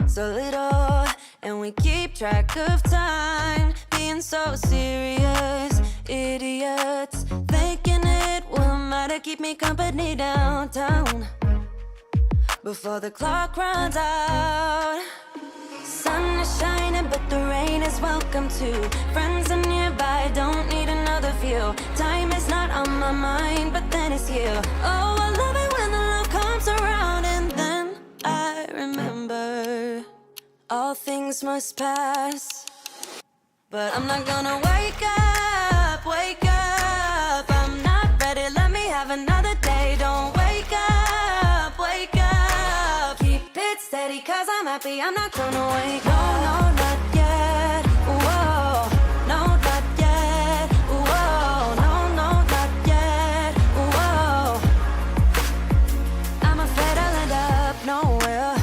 so little, and we keep track of time, being so serious, idiots, thinking it will matter, keep me company downtown, before the clock runs out. Sun is shining, but the rain is welcome too. Friends are nearby, don't need another view. Time is not on my mind, but then it's you. Oh, I love it when the love comes around, and then I remember all things must pass. But I'm not gonna wake up, wake up. I'm not ready, let me have another day. Don't wake up, wake up. Keep it steady, cause I'm happy, I'm not gonna wake up. No, no, not yet, whoa. No, not yet, whoa. No, no, not yet, whoa. I'm afraid I'll end up nowhere.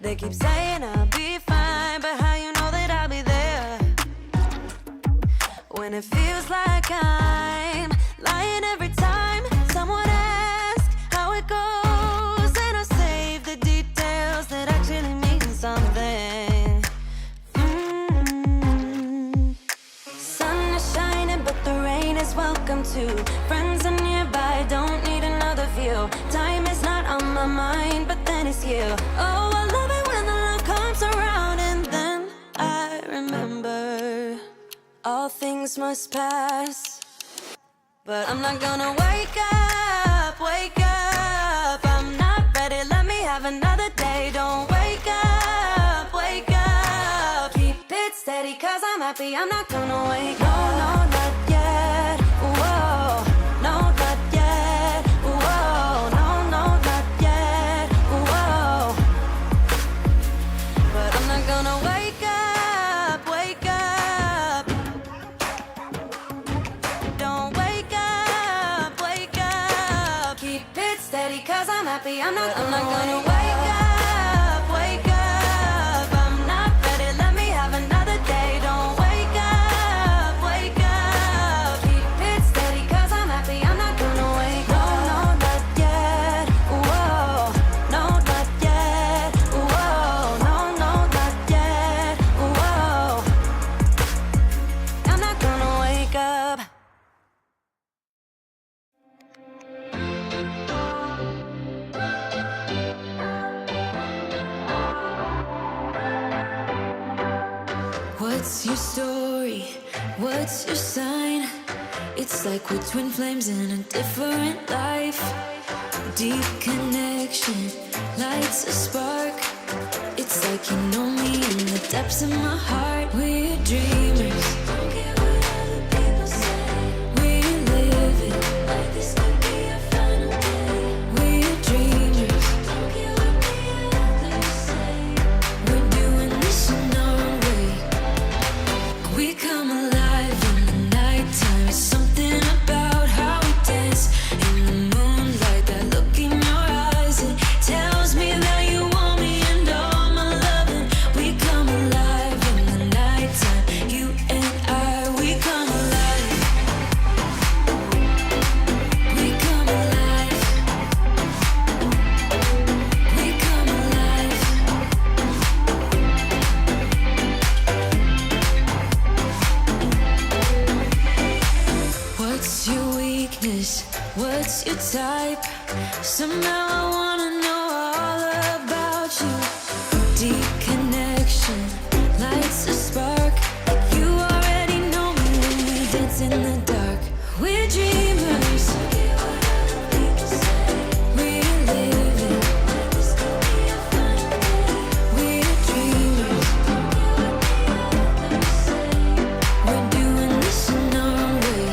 They keep saying I'll be fine, but how you know that I'll be there when it feels like I'm lying every time someone asks how it goes, and I save the details that actually mean something. Sun is shining, but the rain is welcome too. Friends are nearby, don't need another view. Time is not on my mind, but then it's you. Oh, I love it when the love comes around, and then I remember all things must pass. But I'm not gonna wake up, wake up. I'm not ready, let me have another day. Don't wake up, wake up. Keep it steady, cause I'm happy, I'm not gonna wake up. No, no, not yet, whoa. No, not yet, whoa. No, no, not yet, whoa. But I'm not gonna wake up, wake up. Don't wake up, wake up. Keep it steady, cause I'm happy, I'm not gonna wake up, wake up. I'm not ready, let me have another day. Don't wake up, wake up. Keep it steady, cause I'm happy, I'm not gonna wake up. No, no, not yet, whoa. No, not yet, whoa. No, no, not yet, whoa. I'm not gonna wake up. What's your story? What's your sign? It's like we're twin flames in a different life. Deep connection lights a spark. It's like you know me in the depths of my heart. We're dreamers. Don't care what other people say. We live it like this could be our final day. We're dreamers. Don't care what the others say. We're doing this in our own way. We come alive in the nighttime. Something about how we dance in the moonlight. That look in your eyes, it tells me that you want me and all my loving. We come alive in the nighttime. You and I, we come alive. We come alive. We come alive. What's your weakness? What's your type? Somehow I wanna know all about you. Deep connection lights a spark. You already know me when we dance in the dark. We're dreamers. We live it. We're dreamers. We're doing this in our own way.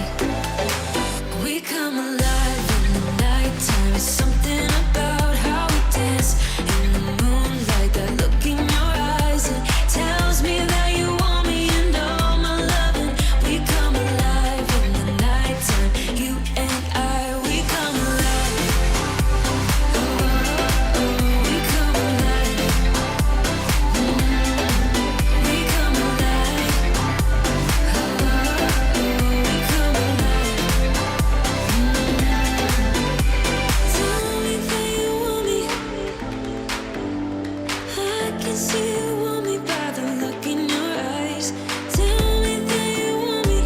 We come alive in the nighttime. It's something about can see you want me by the look in your eyes. Tell me that you want me.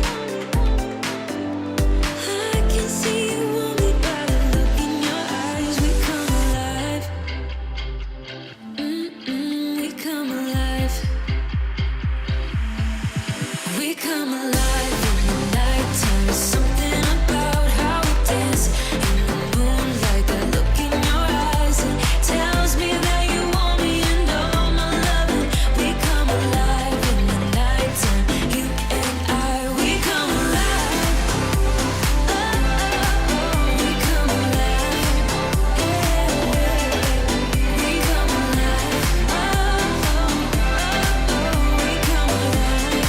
I can see you want me by the look in your eyes. We come alive. We come alive. We come alive in the nighttime. Something about how we dance in the moonlight. That look in your eyes, it tells me that you want me and all my loving. We come alive in the nighttime. You and I, we come alive. Oh, we come alive. Yeah, we come alive. Oh, we come alive.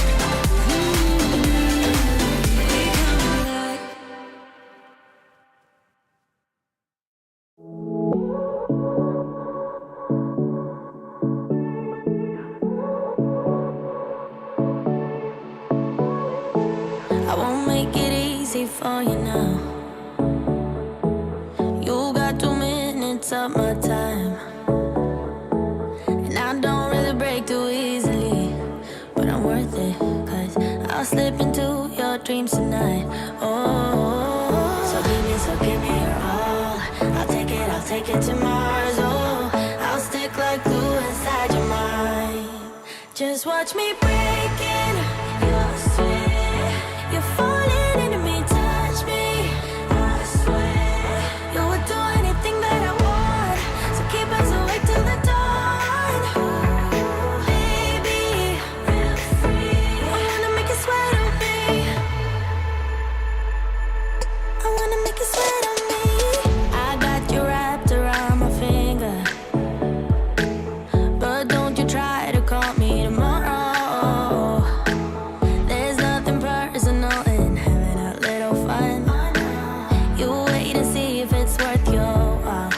I won't make it easy for you now. You got 2 minutes of my time, and I don't really break too easily, but I'm worth it, 'cause I'll slip into your dreams tonight. Oh, so give me your all. I'll take it to Mars. Oh, I'll stick like glue inside your mind. Just watch me breaking your sweat. You're falling into me, touch me. I swear you would do anything that I want, so keep us awake till the dawn. Baby, feel free. I wanna make you sweat on me. I wanna make you sweat on me. I got you wrapped around my finger, but don't you try to call me tomorrow. There's nothing personal in having a little fun. You wait and see if it's worth your while.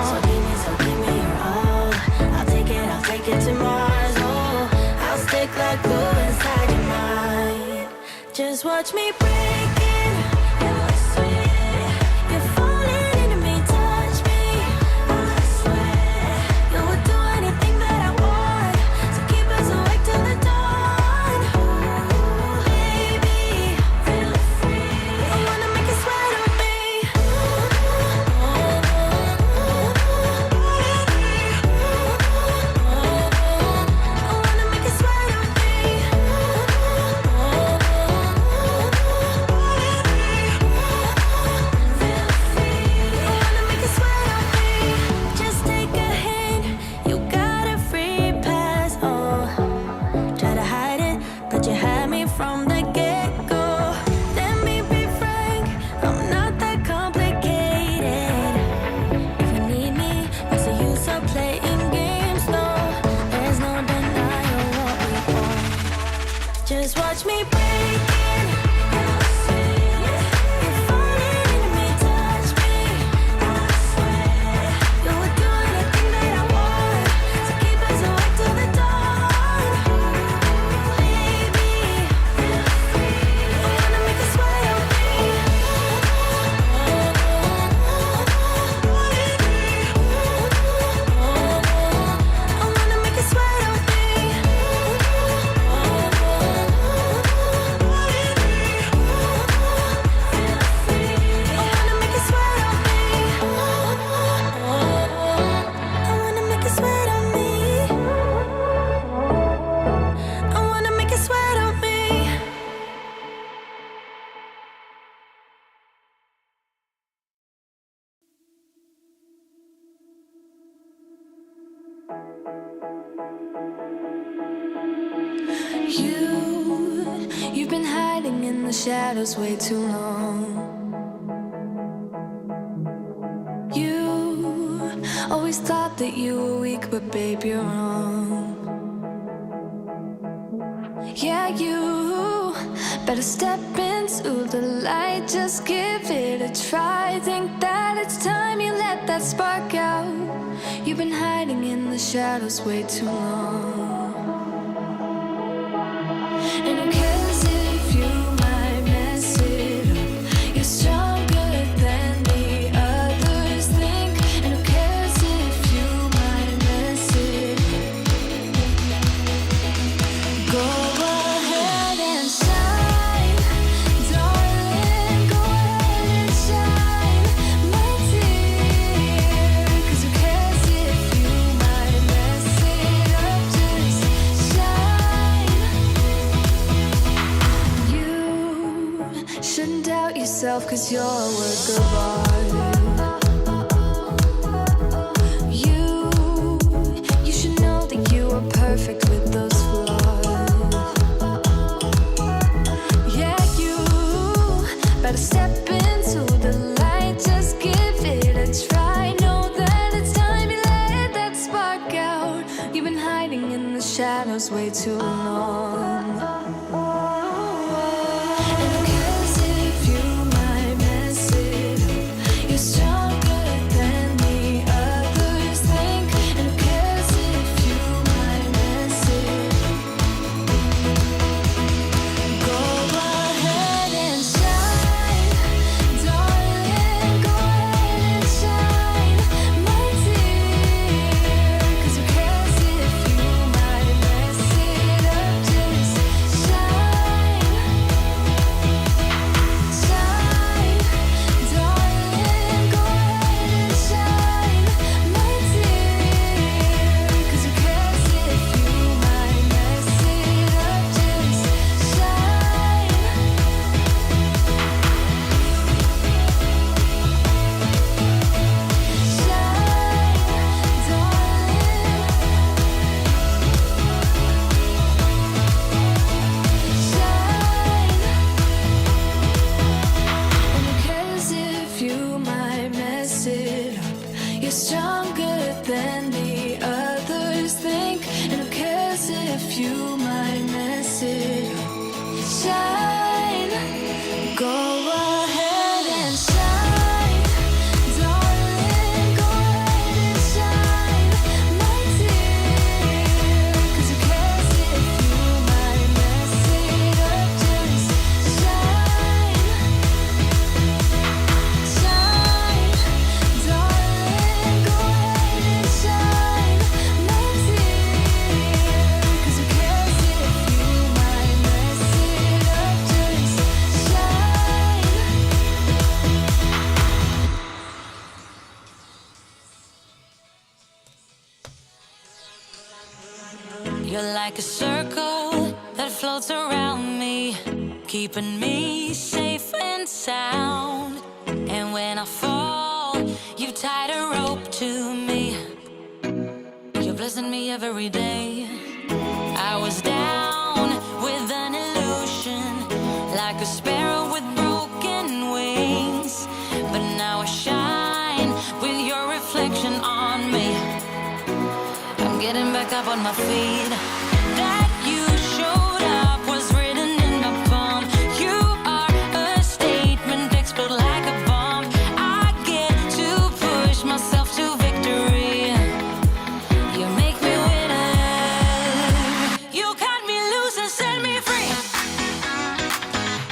So give me your all. I'll take it to Mars. Oh, I'll stick like glue inside your mind. Just watch me breaking your sweat. You're falling into me, touch me. I swear you would do anything that I want, so keep us awake till the dawn. Baby, feel free. I wanna make you sweat on me. I wanna make you sweat on me. Just watch me breaking your sweat. You're falling into me, touch me. I swear you would do anything that I want, so keep us awake till the dawn. Baby, feel free. I wanna make you sweat on me. I wanna make you sweat on me. You've been hiding in the shadows way too long. You always thought that you were weak, but babe, you're wrong. Yeah, you better step into the light, just give it a try. Think that it's time you let that spark out. You've been hiding in the shadows way too long. And who cares if you might mess it up? You're stronger than the others think. And who cares if you might mess it 'cause you're a work of art. You should know that you are perfect with those flaws. Yeah, you better step into the light, just give it a try. Know that it's time you let that spark out. You've been hiding in the shadows way too long. You're like a circle that floats around me, keeping me safe and sound. And when I fall, you tied a rope to me. You're blessing me every day. I was down with an illusion, like a sparrow with broken wings. But now I shine with your reflection on me. I'm getting back up on my feet. That you showed up was written in my palm. You are a statement, explode like a bomb. I get to push myself to victory. You make me winner. You cut me loose and set me free.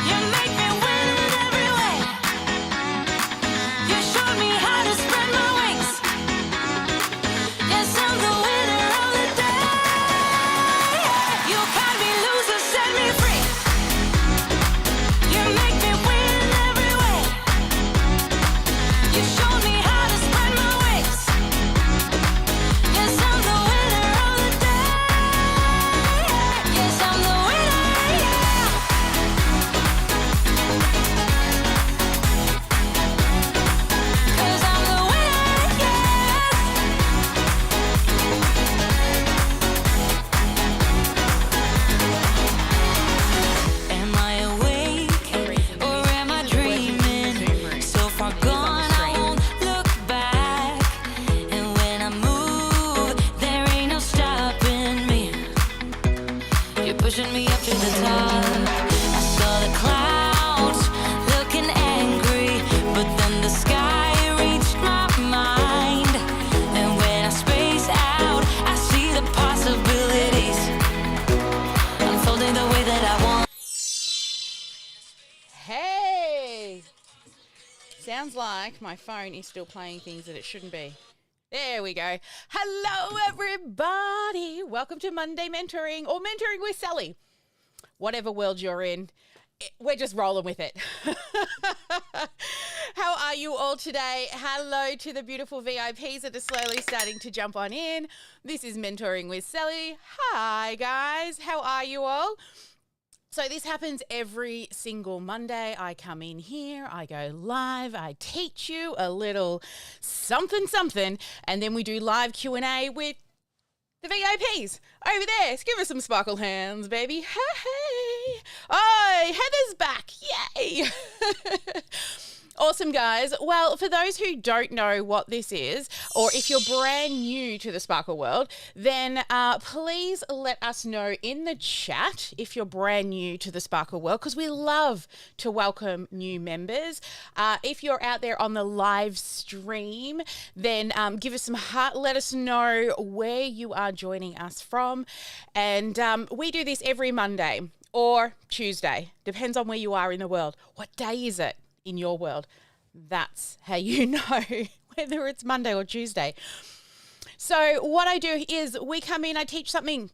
You make me win in every way. You showed me how to spread my wings. Yes, I'm the winner of the day. You cut me loose and set me free. You make me win in every way. You showed me how to spread my wings. Yes, I'm the winner of the day. Yes, I'm the winner, yeah. 'Cause I'm the winner, yes. Am I awake or am I dreaming? So far gone, I won't look back. And when I move, there ain't no stopping me. You're pushing me up to the top. I saw the clouds looking angry, but then the sky reached my mind. And when I space out, I see the possibilities unfolding the way that I want. Hey! Sounds like my phone is still playing things that it shouldn't be. There we go. Hello, everybody. Welcome to Monday Mentoring or Mentoring with Sally. Whatever world you're in, we're just rolling with it. How are you all today? Hello to the beautiful VIPs that are slowly starting to jump on in. This is Mentoring with Sally. Hi, guys. How are you all? So this happens every single Monday. I come in here, I go live, I teach you a little something, and then we do live Q&A with the VIPs over there. Give us some sparkle hands, baby. Hey. Oh, Heather's back. Yay. Awesome, guys. Well, for those who don't know what this is, or if you're brand new to the Sparkle world, then please let us know in the chat if you're brand new to the Sparkle world, because we love to welcome new members. If you're out there on the live stream, then give us some heart. Let us know where you are joining us from. And we do this every Monday or Tuesday. Depends on where you are in the world. What day is it in your world? That's how you know whether it's Monday or Tuesday. So what I do is we come in, I teach something.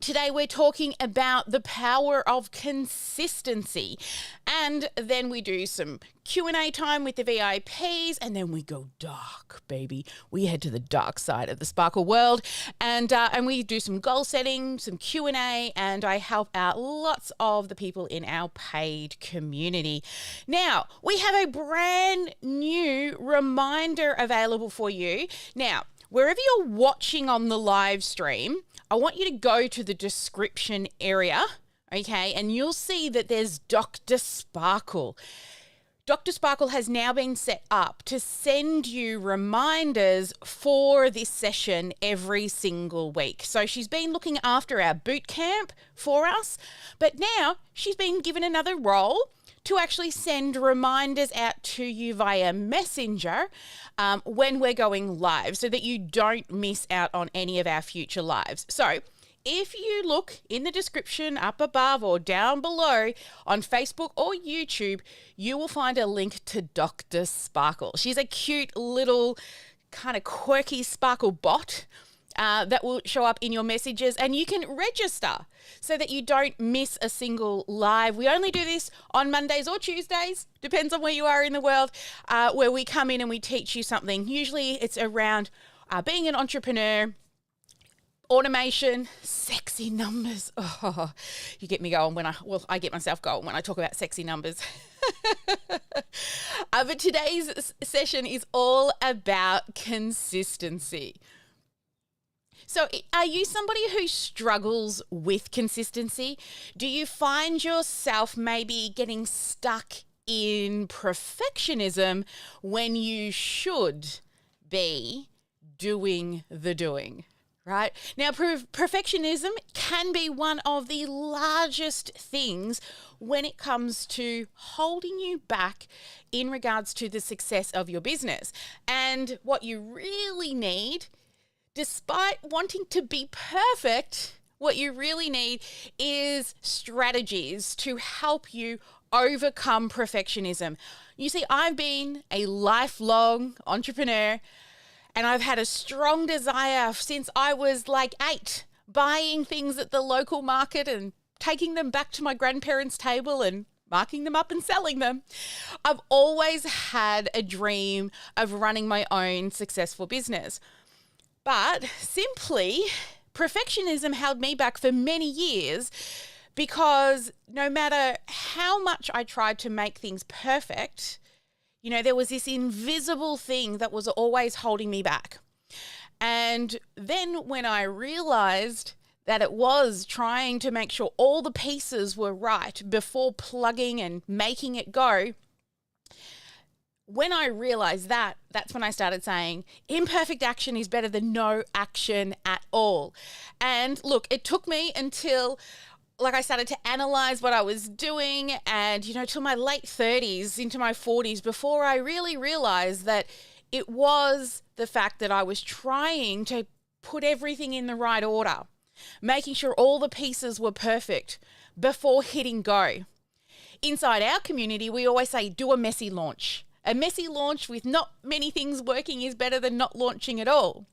Today we're talking about the power of consistency, and then we do some Q&A time with the VIPs, and then we go dark, baby. We head to the dark side of the Sparkle world, and we do some goal setting, some Q&A, and I help out lots of the people in our paid community. Now, we have a brand new reminder available for you. Now, wherever you're watching on the live stream, I want you to go to the description area, okay, and you'll see that there's Dr. Sparkle. Dr. Sparkle has now been set up to send you reminders for this session every single week. So she's been looking after our bootcamp for us, but now she's been given another role to actually send reminders out to you via Messenger when we're going live, so that you don't miss out on any of our future lives. So if you look in the description up above or down below on Facebook or YouTube, you will find a link to Dr. Sparkle. She's a cute little kind of quirky sparkle bot that will show up in your messages, and you can register so that you don't miss a single live. We only do this on Mondays or Tuesdays, depends on where you are in the world, where we come in and we teach you something. Usually it's around being an entrepreneur, automation, sexy numbers. Oh, you get me going I get myself going when I talk about sexy numbers. But today's session is all about consistency. So are you somebody who struggles with consistency? Do you find yourself maybe getting stuck in perfectionism when you should be doing the doing? Right? Now, perfectionism can be one of the largest things when it comes to holding you back in regards to the success of your business. And what you really need, despite wanting to be perfect, what you really need is strategies to help you overcome perfectionism. You see, I've been a lifelong entrepreneur, and I've had a strong desire since I was like 8, buying things at the local market and taking them back to my grandparents' table and marking them up and selling them. I've always had a dream of running my own successful business. But simply, perfectionism held me back for many years, because no matter how much I tried to make things perfect, there was this invisible thing that was always holding me back. And then when I realized that it was trying to make sure all the pieces were right before plugging and making it go, when I realized that, that's when I started saying imperfect action is better than no action at all. And look, it took me until I started to analyze what I was doing, and, till my late 30s into my 40s before I really realized that it was the fact that I was trying to put everything in the right order, making sure all the pieces were perfect before hitting go. Inside our community, we always say, do a messy launch. A messy launch with not many things working is better than not launching at all.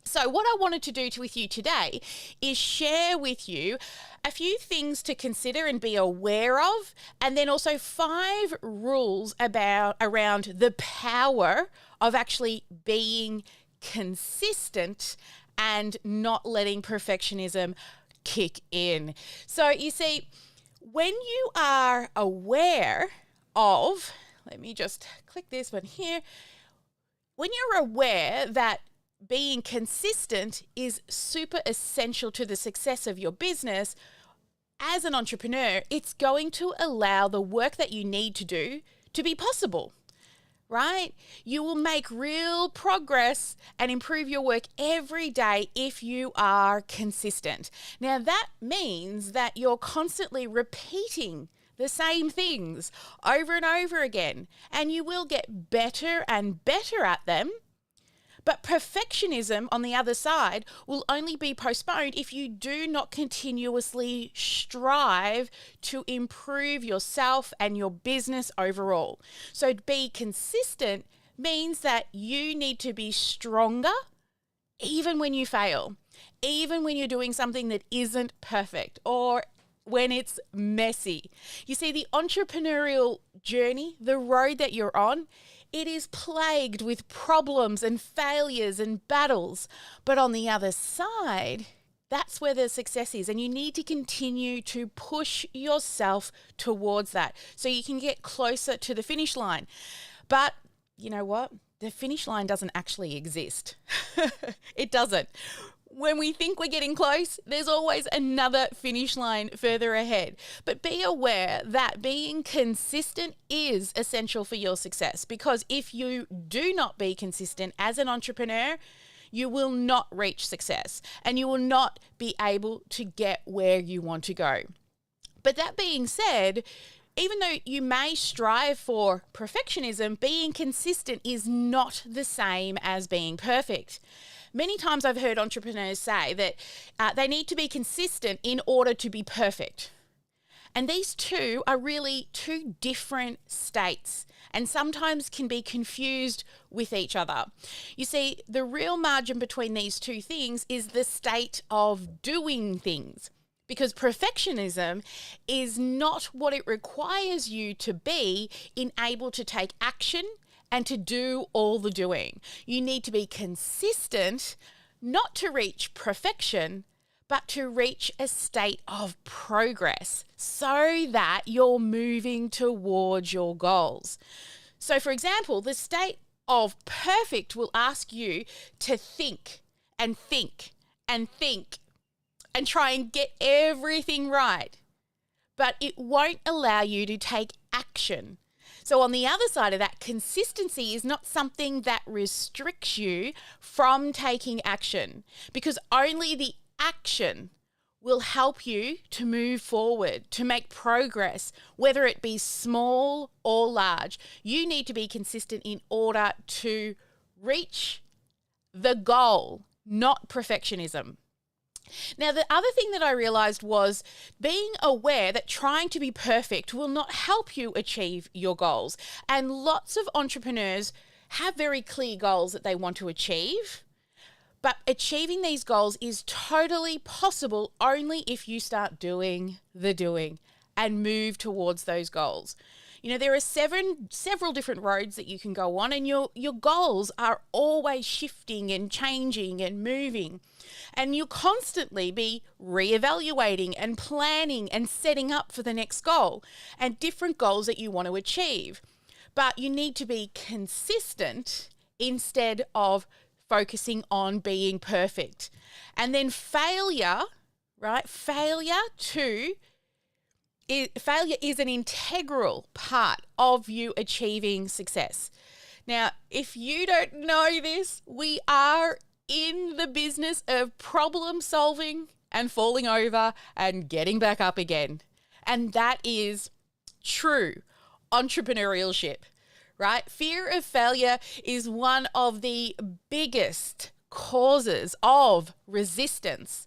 So what I wanted to do with you today is share with you a few things to consider and be aware of, and then also 5 rules around the power of actually being consistent and not letting perfectionism kick in. So you see, when you are aware of, let me just click this one here. When you're aware that being consistent is super essential to the success of your business, as an entrepreneur, it's going to allow the work that you need to do to be possible, right? You will make real progress and improve your work every day if you are consistent. Now, that means that you're constantly repeating the same things over and over again, and you will get better and better at them. But perfectionism, on the other side, will only be postponed if you do not continuously strive to improve yourself and your business overall. So to be consistent means that you need to be stronger even when you fail, even when you're doing something that isn't perfect or when it's messy. You see, the entrepreneurial journey, the road that you're on, it is plagued with problems and failures and battles. But on the other side, that's where the success is. And you need to continue to push yourself towards that so you can get closer to the finish line. But you know what? The finish line doesn't actually exist. It doesn't. When we think we're getting close, there's always another finish line further ahead. But be aware that being consistent is essential for your success, because if you do not be consistent as an entrepreneur, you will not reach success and you will not be able to get where you want to go. But that being said, even though you may strive for perfectionism, being consistent is not the same as being perfect. Many times I've heard entrepreneurs say that they need to be consistent in order to be perfect. And these two are really two different states and sometimes can be confused with each other. You see, the real margin between these two things is the state of doing things, because perfectionism is not what it requires you to be in able to take action and to do all the doing. You need to be consistent, not to reach perfection, but to reach a state of progress so that you're moving towards your goals. So, for example, the state of perfect will ask you to think and think and think and try and get everything right, but it won't allow you to take action. So on the other side of that, consistency is not something that restricts you from taking action, because only the action will help you to move forward, to make progress, whether it be small or large. You need to be consistent in order to reach the goal, not perfectionism. Now, the other thing that I realized was being aware that trying to be perfect will not help you achieve your goals. And lots of entrepreneurs have very clear goals that they want to achieve, but achieving these goals is totally possible only if you start doing the doing and move towards those goals. You know, there are several different roads that you can go on, and your goals are always shifting and changing and moving. And you'll constantly be reevaluating and planning and setting up for the next goal and different goals that you want to achieve. But you need to be consistent instead of focusing on being perfect. And then failure, right? Failure is an integral part of you achieving success. Now, if you don't know this, we are in the business of problem solving and falling over and getting back up again. And that is true entrepreneurship, right? Fear of failure is one of the biggest causes of resistance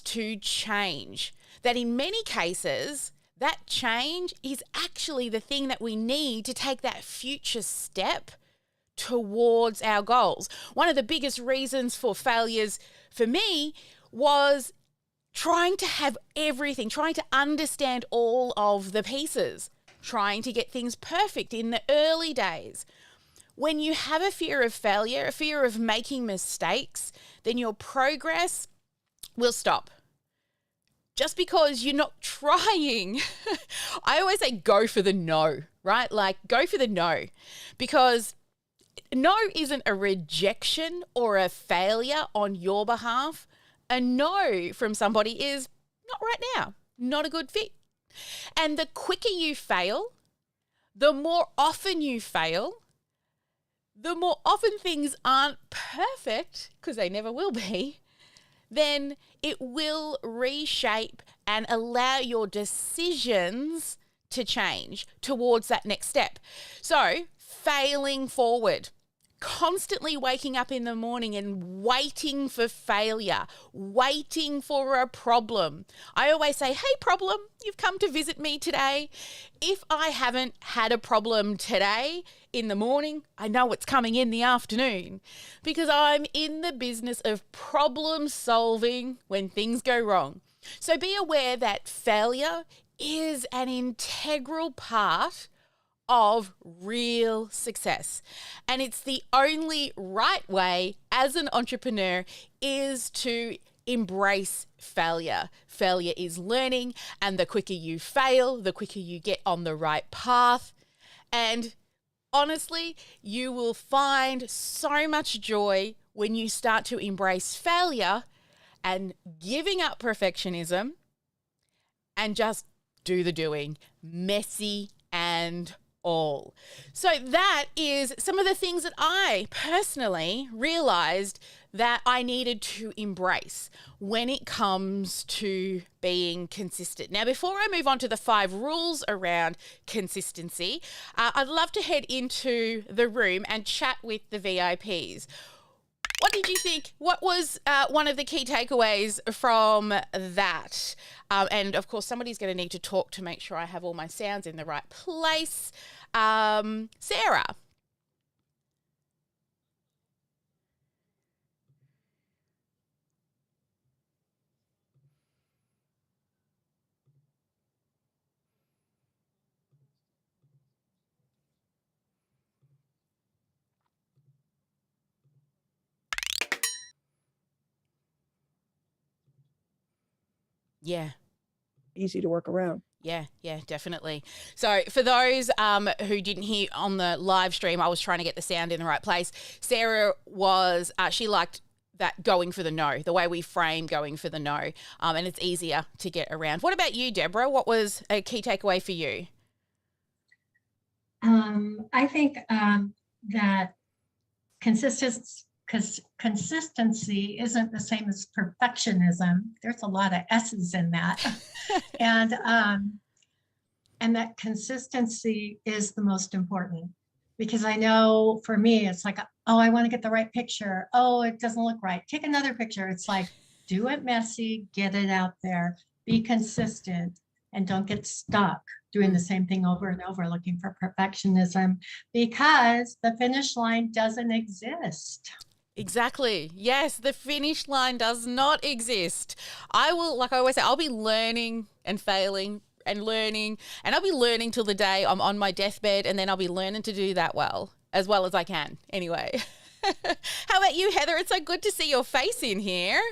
to change. That in many cases, that change is actually the thing that we need to take that future step towards our goals. One of the biggest reasons for failures for me was trying to have everything, trying to understand all of the pieces, trying to get things perfect in the early days. When you have a fear of failure, a fear of making mistakes, then your progress will stop. just because you're not trying. I always say go for the no, right? Like go for the no, because no isn't a rejection or a failure on your behalf. A no from somebody is not right now, not a good fit. And the quicker you fail, the more often you fail, the more often things aren't perfect, because they never will be, then it will reshape and allow your decisions to change towards that next step. So, failing forward, constantly waking up in the morning and waiting for failure, waiting for a problem. I always say, hey, problem, you've come to visit me today. If I haven't had a problem today in the morning, I know it's coming in the afternoon, because I'm in the business of problem solving when things go wrong. So be aware that failure is an integral part of real success. And it's the only right way as an entrepreneur is to embrace failure. Failure is learning, and the quicker you fail, the quicker you get on the right path. And honestly, you will find so much joy when you start to embrace failure and giving up perfectionism and just do the doing, messy and all. So that is some of the things that I personally realized that I needed to embrace when it comes to being consistent. Now, before I move on to the 5 rules around consistency, I'd love to head into the room and chat with the VIPs. What did you think? What was one of the key takeaways from that? And of course, somebody's going to need to talk to make sure I have all my sounds in the right place. Sarah. Yeah. Easy to work around. Yeah, definitely. So for those who didn't hear on the live stream, I was trying to get the sound in the right place. Sarah was, she liked that going for the no, the way we frame going for the no, and it's easier to get around. What about you, Deborah? What was a key takeaway for you? I think that consistency isn't the same as perfectionism. There's a lot of S's in that. And that consistency is the most important, because I know for me, it's like, oh, I want to get the right picture. Oh, it doesn't look right. Take another picture. It's like, do it messy, get it out there, be consistent, and don't get stuck doing the same thing over and over, looking for perfectionism, because the finish line doesn't exist. Exactly. Yes, the finish line does not exist. I will, like I always say, I'll be learning and failing and learning, and I'll be learning till the day I'm on my deathbed, and then I'll be learning to do that well as I can anyway. How about you, Heather? It's so good to see your face in here.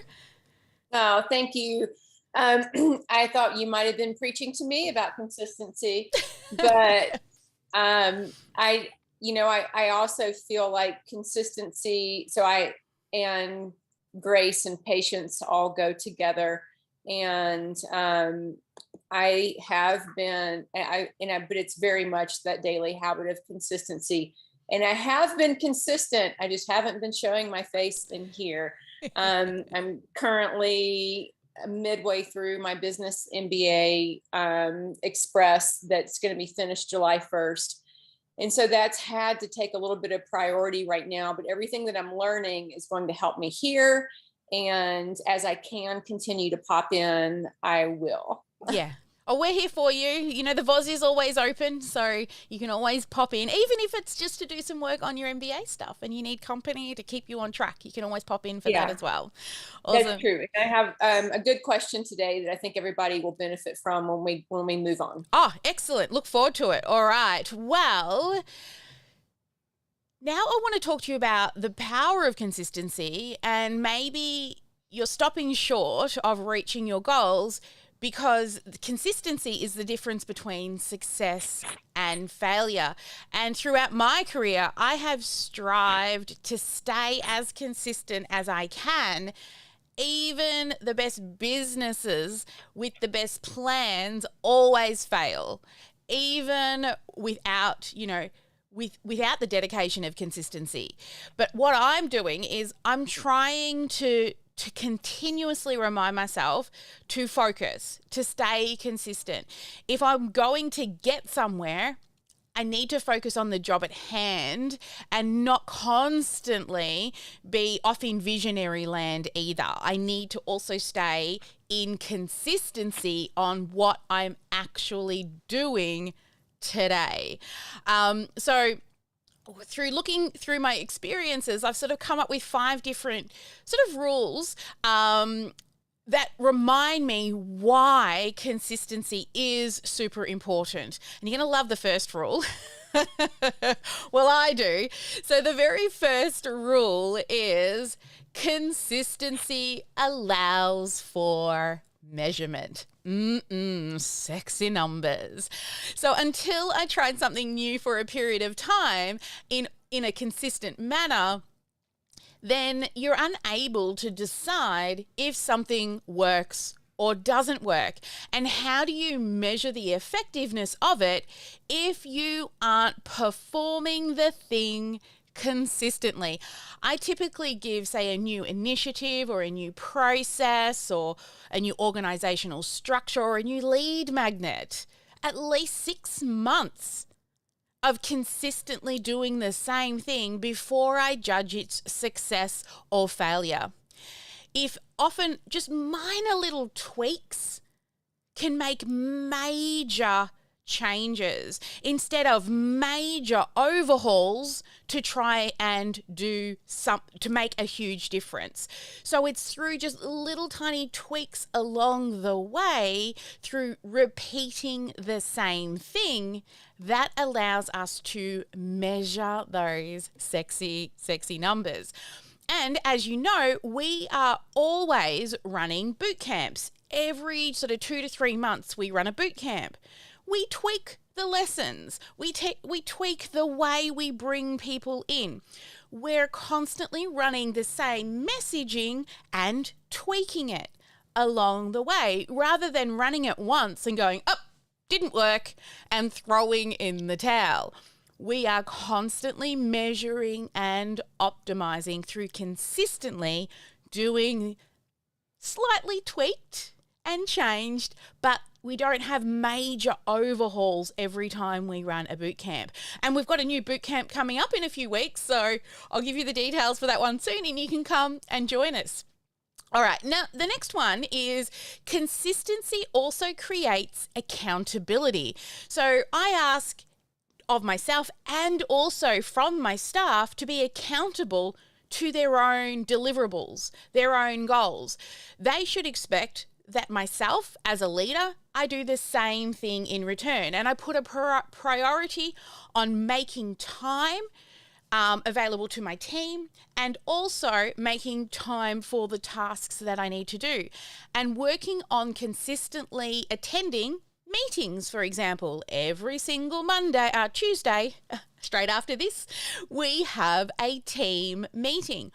Oh, thank you. I thought you might have been preaching to me about consistency, but I also feel like consistency. So and grace and patience all go together. And I have been, but it's very much that daily habit of consistency. And I have been consistent. I just haven't been showing my face in here. I'm currently midway through my business MBA Express that's going to be finished July 1st. And so that's had to take a little bit of priority right now, but everything that I'm learning is going to help me here. And as I can continue to pop in, I will. Yeah. Oh, we're here for you. You know, the VOZ is always open, so you can always pop in, even if it's just to do some work on your MBA stuff and you need company to keep you on track. You can always pop in for that as well. Awesome. That's true. I have a good question today that I think everybody will benefit from when we move on. Oh, excellent. Look forward to it. All right. Well, now I want to talk to you about the power of consistency, and maybe you're stopping short of reaching your goals because consistency is the difference between success and failure. And throughout my career, I have strived to stay as consistent as I can. Even the best businesses with the best plans always fail, even without, without the dedication of consistency. But what I'm doing is I'm trying to continuously remind myself to focus, to stay consistent. If I'm going to get somewhere, I need to focus on the job at hand and not constantly be off in visionary land either. I need to also stay in consistency on what I'm actually doing today. So through looking through my experiences, I've sort of come up with 5 different sort of rules that remind me why consistency is super important. And you're going to love the first rule. Well, I do. So the very first rule is consistency allows for measurement. Sexy numbers. So until I tried something new for a period of time in a consistent manner, then you're unable to decide if something works or doesn't work. And how do you measure the effectiveness of it if you aren't performing the thing consistently? I typically give, say, a new initiative or a new process or a new organizational structure or a new lead magnet at least 6 months of consistently doing the same thing before I judge its success or failure. If often just minor little tweaks can make major changes instead of major overhauls to try and to make a huge difference. So it's through just little tiny tweaks along the way, through repeating the same thing, that allows us to measure those sexy numbers. And as you know, we are always running boot camps. Every sort of 2 to 3 months, we run a boot camp. We tweak the lessons. We tweak the way we bring people in. We're constantly running the same messaging and tweaking it along the way, rather than running it once and going, oh, didn't work, and throwing in the towel. We are constantly measuring and optimizing through consistently doing slightly tweaked and changed, but we don't have major overhauls every time we run a boot camp. And we've got a new boot camp coming up in a few weeks, so I'll give you the details for that one soon and you can come and join us. All right, now the next one is consistency also creates accountability. So I ask of myself and also from my staff to be accountable to their own deliverables, their own goals. They should expect that myself as a leader, I do the same thing in return. And I put a priority on making time available to my team and also making time for the tasks that I need to do and working on consistently attending meetings. For example, every single Tuesday, straight after this, we have a team meeting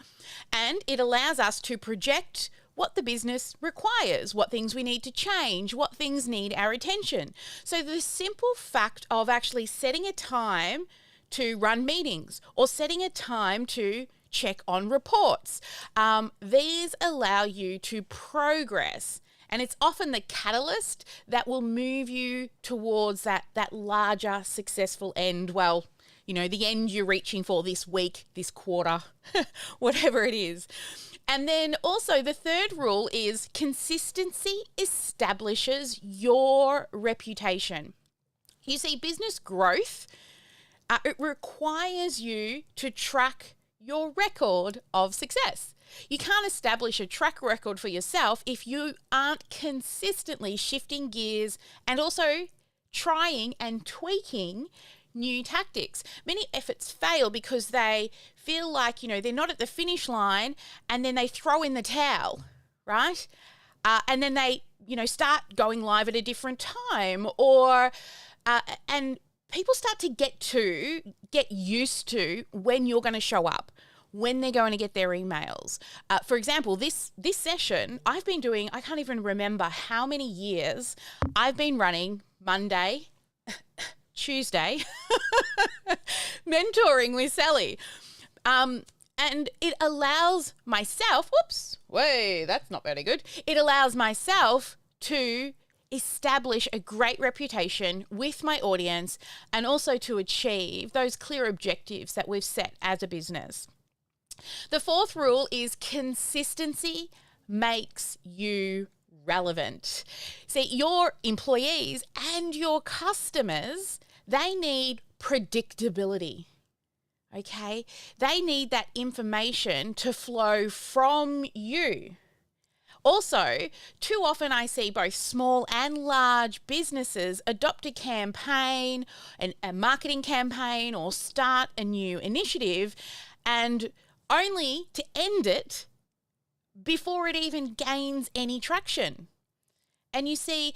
and it allows us to project what the business requires, what things we need to change, what things need our attention. So the simple fact of actually setting a time to run meetings or setting a time to check on reports, these allow you to progress. And it's often the catalyst that will move you towards that larger successful end. Well, the end you're reaching for this week, this quarter, whatever it is. And then also the third rule is consistency establishes your reputation. You see, business growth, it requires you to track your record of success. You can't establish a track record for yourself if you aren't consistently shifting gears and also trying and tweaking new tactics. Many efforts fail because they feel like, they're not at the finish line and then they throw in the towel, right? and then they, start going live at a different time, or and people start to get used to when you're going to show up, when they're going to get their emails. For example, this session I've been doing, I can't even remember how many years I've been running Monday, Tuesday, mentoring with Sally. And it allows myself, that's not very good. It allows myself to establish a great reputation with my audience and also to achieve those clear objectives that we've set as a business. The fourth rule is consistency makes you relevant. See, your employees and your customers, they need predictability. Okay? They need that information to flow from you. Also, too often I see both small and large businesses adopt a campaign, a marketing campaign, or start a new initiative, and only to end it before it even gains any traction. And you see,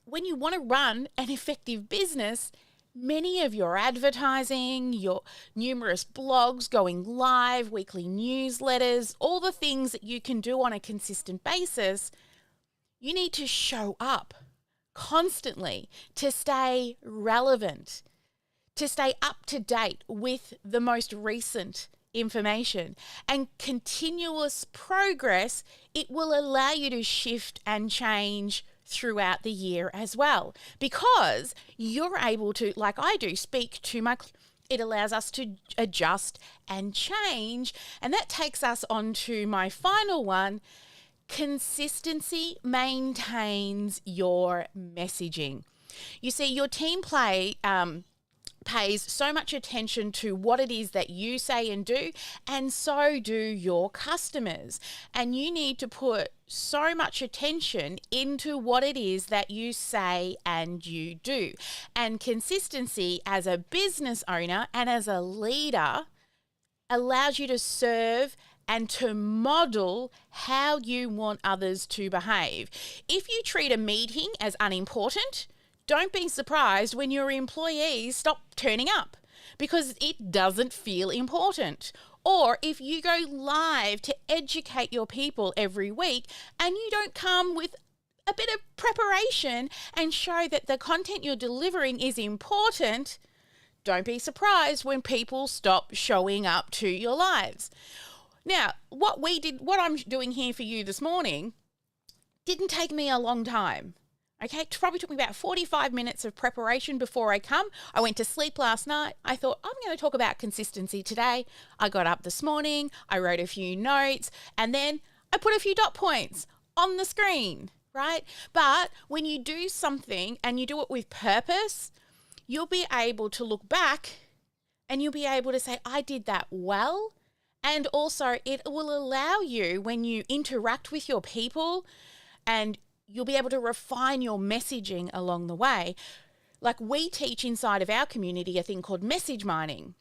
when you want to run an effective business, many of your advertising, your numerous blogs going live, weekly newsletters, all the things that you can do on a consistent basis, you need to show up constantly to stay relevant, to stay up to date with the most recent information. And continuous progress, it will allow you to shift and change throughout the year as well, because you're able to, like I do, speak to my clients. It allows us to adjust and change. And that takes us on to my final one. Consistency maintains your messaging. You see, your team pays so much attention to what it is that you say and do, and so do your customers. And you need to put so much attention into what it is that you say and you do. And consistency as a business owner and as a leader allows you to serve and to model how you want others to behave. If you treat a meeting as unimportant, don't be surprised when your employees stop turning up because it doesn't feel important. Or if you go live to educate your people every week and you don't come with a bit of preparation and show that the content you're delivering is important, don't be surprised when people stop showing up to your lives. Now, what I'm doing here for you this morning didn't take me a long time. Okay, it probably took me about 45 minutes of preparation before I come. I went to sleep last night. I thought, I'm going to talk about consistency today. I got up this morning, I wrote a few notes, and then I put a few dot points on the screen, right? But when you do something and you do it with purpose, you'll be able to look back and you'll be able to say, I did that well. And also it will allow you, when you interact with your people, and you'll be able to refine your messaging along the way. Like we teach inside of our community a thing called message mining.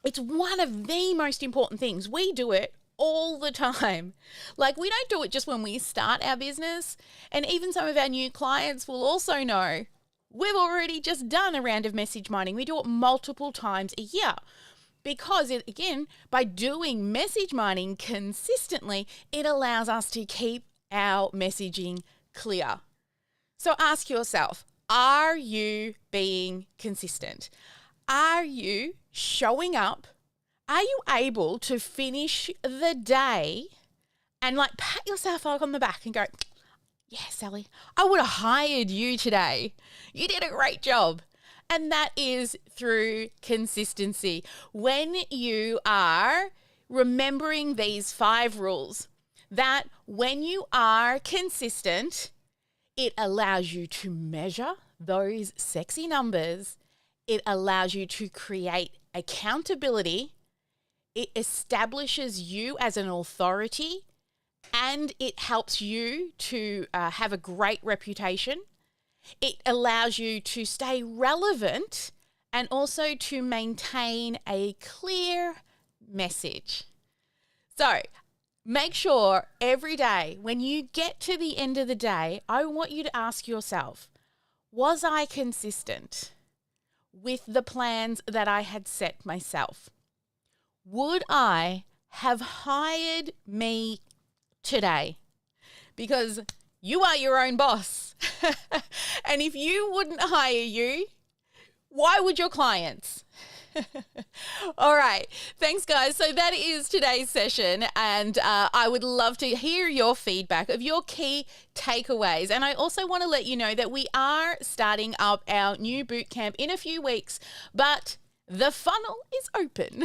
It's one of the most important things. We do it all the time. Like we don't do it just when we start our business. And even some of our new clients will also know we've already just done a round of message mining. We do it multiple times a year. Because, by doing message mining consistently, it allows us to keep our messaging clear. So ask yourself, are you being consistent? Are you showing up? Are you able to finish the day and pat yourself on the back and go, yeah, Sally, I would have hired you today. You did a great job. And that is through consistency. When you are remembering these 5 rules, that when you are consistent, it allows you to measure those sexy numbers. It allows you to create accountability. It establishes you as an authority, and it helps you to have a great reputation. It allows you to stay relevant and also to maintain a clear message. So, Make sure every day when you get to the end of the day, I want you to ask yourself, was I consistent with the plans that I had set myself? Would I have hired me today? Because you are your own boss. And if you wouldn't hire you, why would your clients? All right. Thanks, guys. So that is today's session. And I would love to hear your feedback of your key takeaways. And I also want to let you know that we are starting up our new bootcamp in a few weeks, but the funnel is open.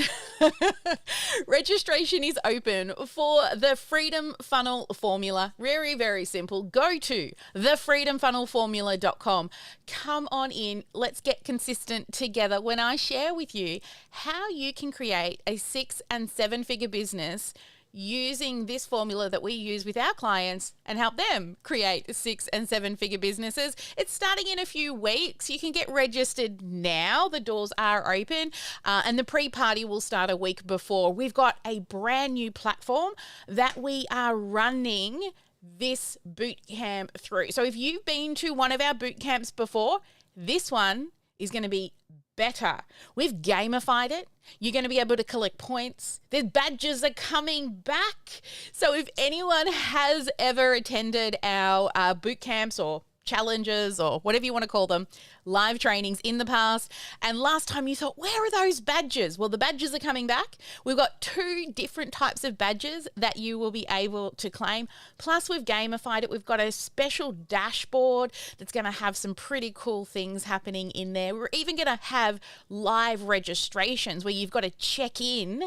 Registration is open for the Freedom Funnel Formula. Very, very simple. Go to thefreedomfunnelformula.com. Come on in. Let's get consistent together when I share with you how you can create a 6- and 7-figure business using this formula that we use with our clients and help them create 6- and 7-figure businesses. It's starting in a few weeks. You can get registered now. The doors are open and the pre-party will start a week before. We've got a brand new platform that we are running this boot camp through. So if you've been to one of our boot camps before, this one is going to be better. We've gamified it. You're going to be able to collect points. The badges are coming back. So if anyone has ever attended our boot camps or challenges or whatever you want to call them, live trainings in the past, and last time you thought, where are those badges? Well, the badges are coming back. We've got 2 different types of badges that you will be able to claim. Plus, we've gamified it. We've got a special dashboard that's going to have some pretty cool things happening in there. We're even going to have live registrations where you've got to check in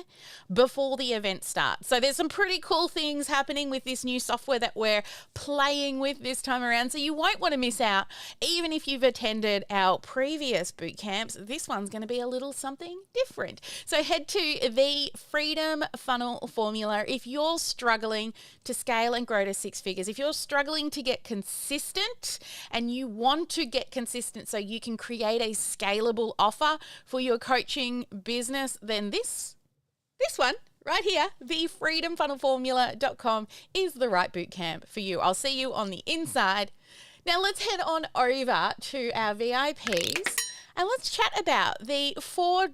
before the event starts. So there's some pretty cool things happening with this new software that we're playing with this time around. So you won't want to miss out. Even if you've attended our previous boot camps, this one's going to be a little something different. So head to the Freedom Funnel Formula if you're struggling to scale and grow to 6 figures. If you're struggling to get consistent and you want to get consistent so you can create a scalable offer for your coaching business, then this one right here, thefreedomfunnelformula.com, is the right bootcamp for you. I'll see you on the inside. Now let's head on over to our VIPs and let's chat about the 5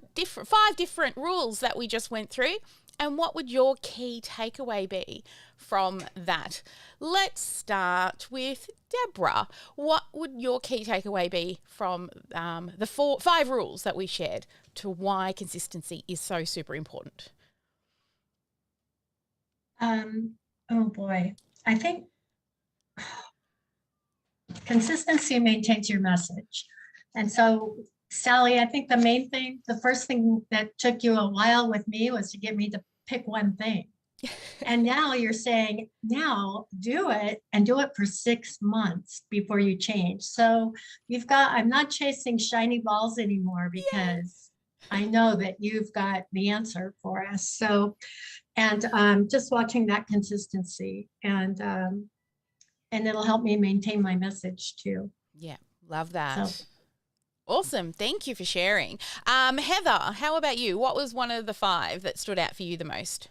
different rules that we just went through and what would your key takeaway be from that. Let's start with Deborah. What would your key takeaway be from the 5 rules that we shared to why consistency is so super important? Oh boy, I think consistency maintains your message. And so, Sally, I think the first thing that took you a while with me was to get me to pick one thing. And now you're saying, now do it and do it for 6 months before you change. So I'm not chasing shiny balls anymore because I know that you've got the answer for us. So, and just watching that consistency and it'll help me maintain my message too. Yeah, love that. So. Awesome. Thank you for sharing. Heather, how about you? What was one of the 5 that stood out for you the most?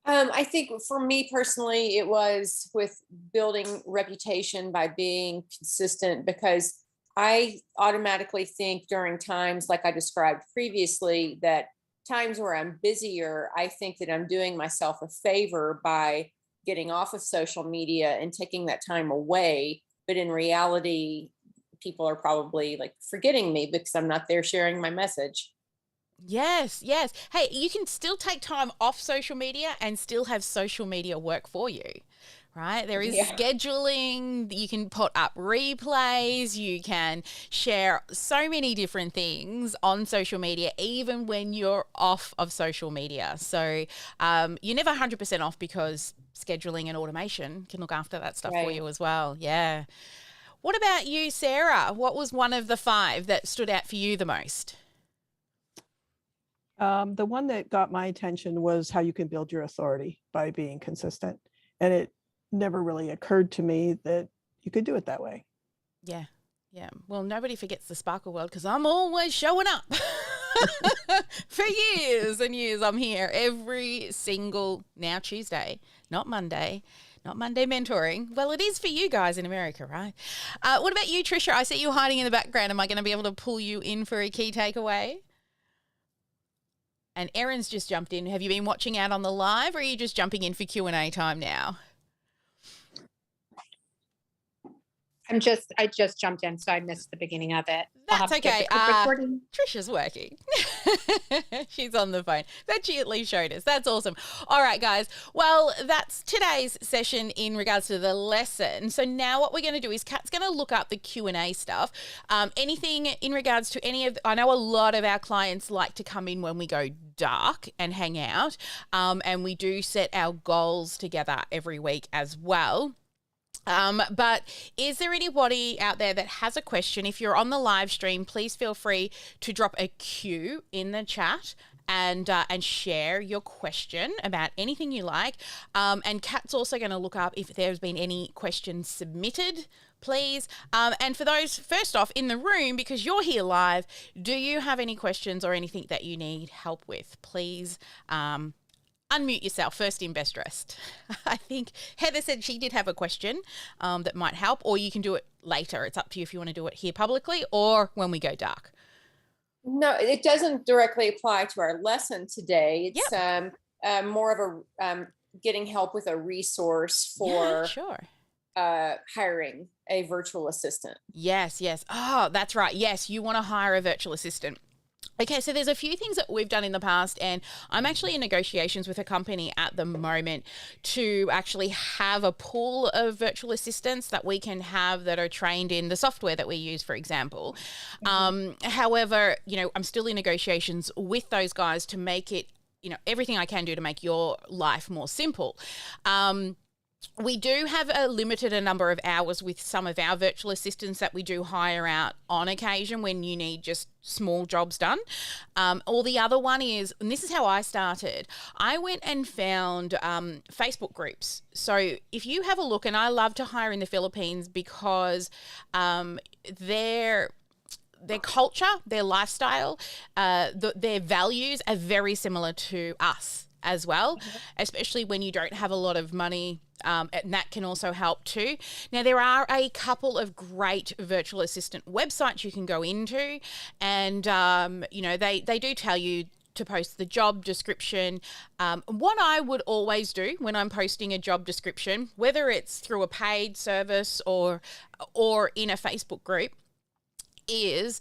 I think for me personally, it was with building reputation by being consistent, because I automatically think during times like I described previously, that times where I'm busier, I think that I'm doing myself a favor by getting off of social media and taking that time away. But in reality, people are probably like forgetting me because I'm not there sharing my message. Yes, yes. Hey, you can still take time off social media and still have social media work for you, right? There is scheduling. You can put up replays. You can share so many different things on social media, even when you're off of social media. So you're never 100% off because scheduling and automation can look after that stuff for you as well. Yeah. What about you, Sarah? What was one of the 5 that stood out for you the most? The one that got my attention was how you can build your authority by being consistent. And it never really occurred to me that you could do it that way. Yeah. Yeah. Well, nobody forgets the Sparkle World because I'm always showing up. For years and years, I'm here every single, now Tuesday, not Monday mentoring. Well, it is for you guys in America, right? What about you, Trisha? I see you hiding in the background. Am I going to be able to pull you in for a key takeaway? And Erin's just jumped in. Have you been watching out on the live, or are you just jumping in for Q&A time now? I just jumped in, so I missed the beginning of it. That's okay. Recording. Trisha's working. She's on the phone. But she at least showed us. That's awesome. All right, guys. Well, that's today's session in regards to the lesson. So now what we're going to do is Kat's going to look up the Q&A stuff. Anything in regards to any of, I know a lot of our clients like to come in when we go dark and hang out. And we do set our goals together every week as well. But is there anybody out there that has a question? If you're on the live stream, please feel free to drop a Q in the chat and share your question about anything you like. And Kat's also going to look up if there's been any questions submitted, please. And for those, first off, in the room, because you're here live, do you have any questions or anything that you need help with? Please unmute yourself, first in, best dressed. I think Heather said she did have a question that might help, or you can do it later. It's up to you if you want to do it here publicly or when we go dark. No, it doesn't directly apply to our lesson today. It's more of a getting help with a resource for hiring a virtual assistant. Yes. Oh, that's right. Yes, you want to hire a virtual assistant. Okay, so there's a few things that we've done in the past, and I'm actually in negotiations with a company at the moment to actually have a pool of virtual assistants that we can have that are trained in the software that we use, for example. However, I'm still in negotiations with those guys to make it, everything I can do to make your life more simple. We do have a limited number of hours with some of our virtual assistants that we do hire out on occasion when you need just small jobs done. Or the other one is, and this is how I started, I went and found Facebook groups. So if you have a look, and I love to hire in the Philippines because their culture, their lifestyle, their values are very similar to us as well, especially when you don't have a lot of money. And that can also help too. Now, there are a couple of great virtual assistant websites you can go into, and, they do tell you to post the job description. What I would always do when I'm posting a job description, whether it's through a paid service or in a Facebook group, is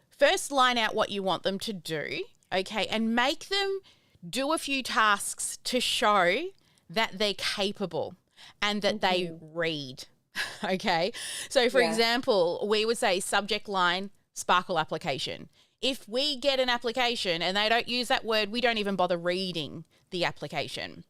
first line out what you want them to do, okay, and make them do a few tasks to show that they're capable and that they read, okay? So, for example, we would say subject line, Sparkle application. If we get an application and they don't use that word, we don't even bother reading the application.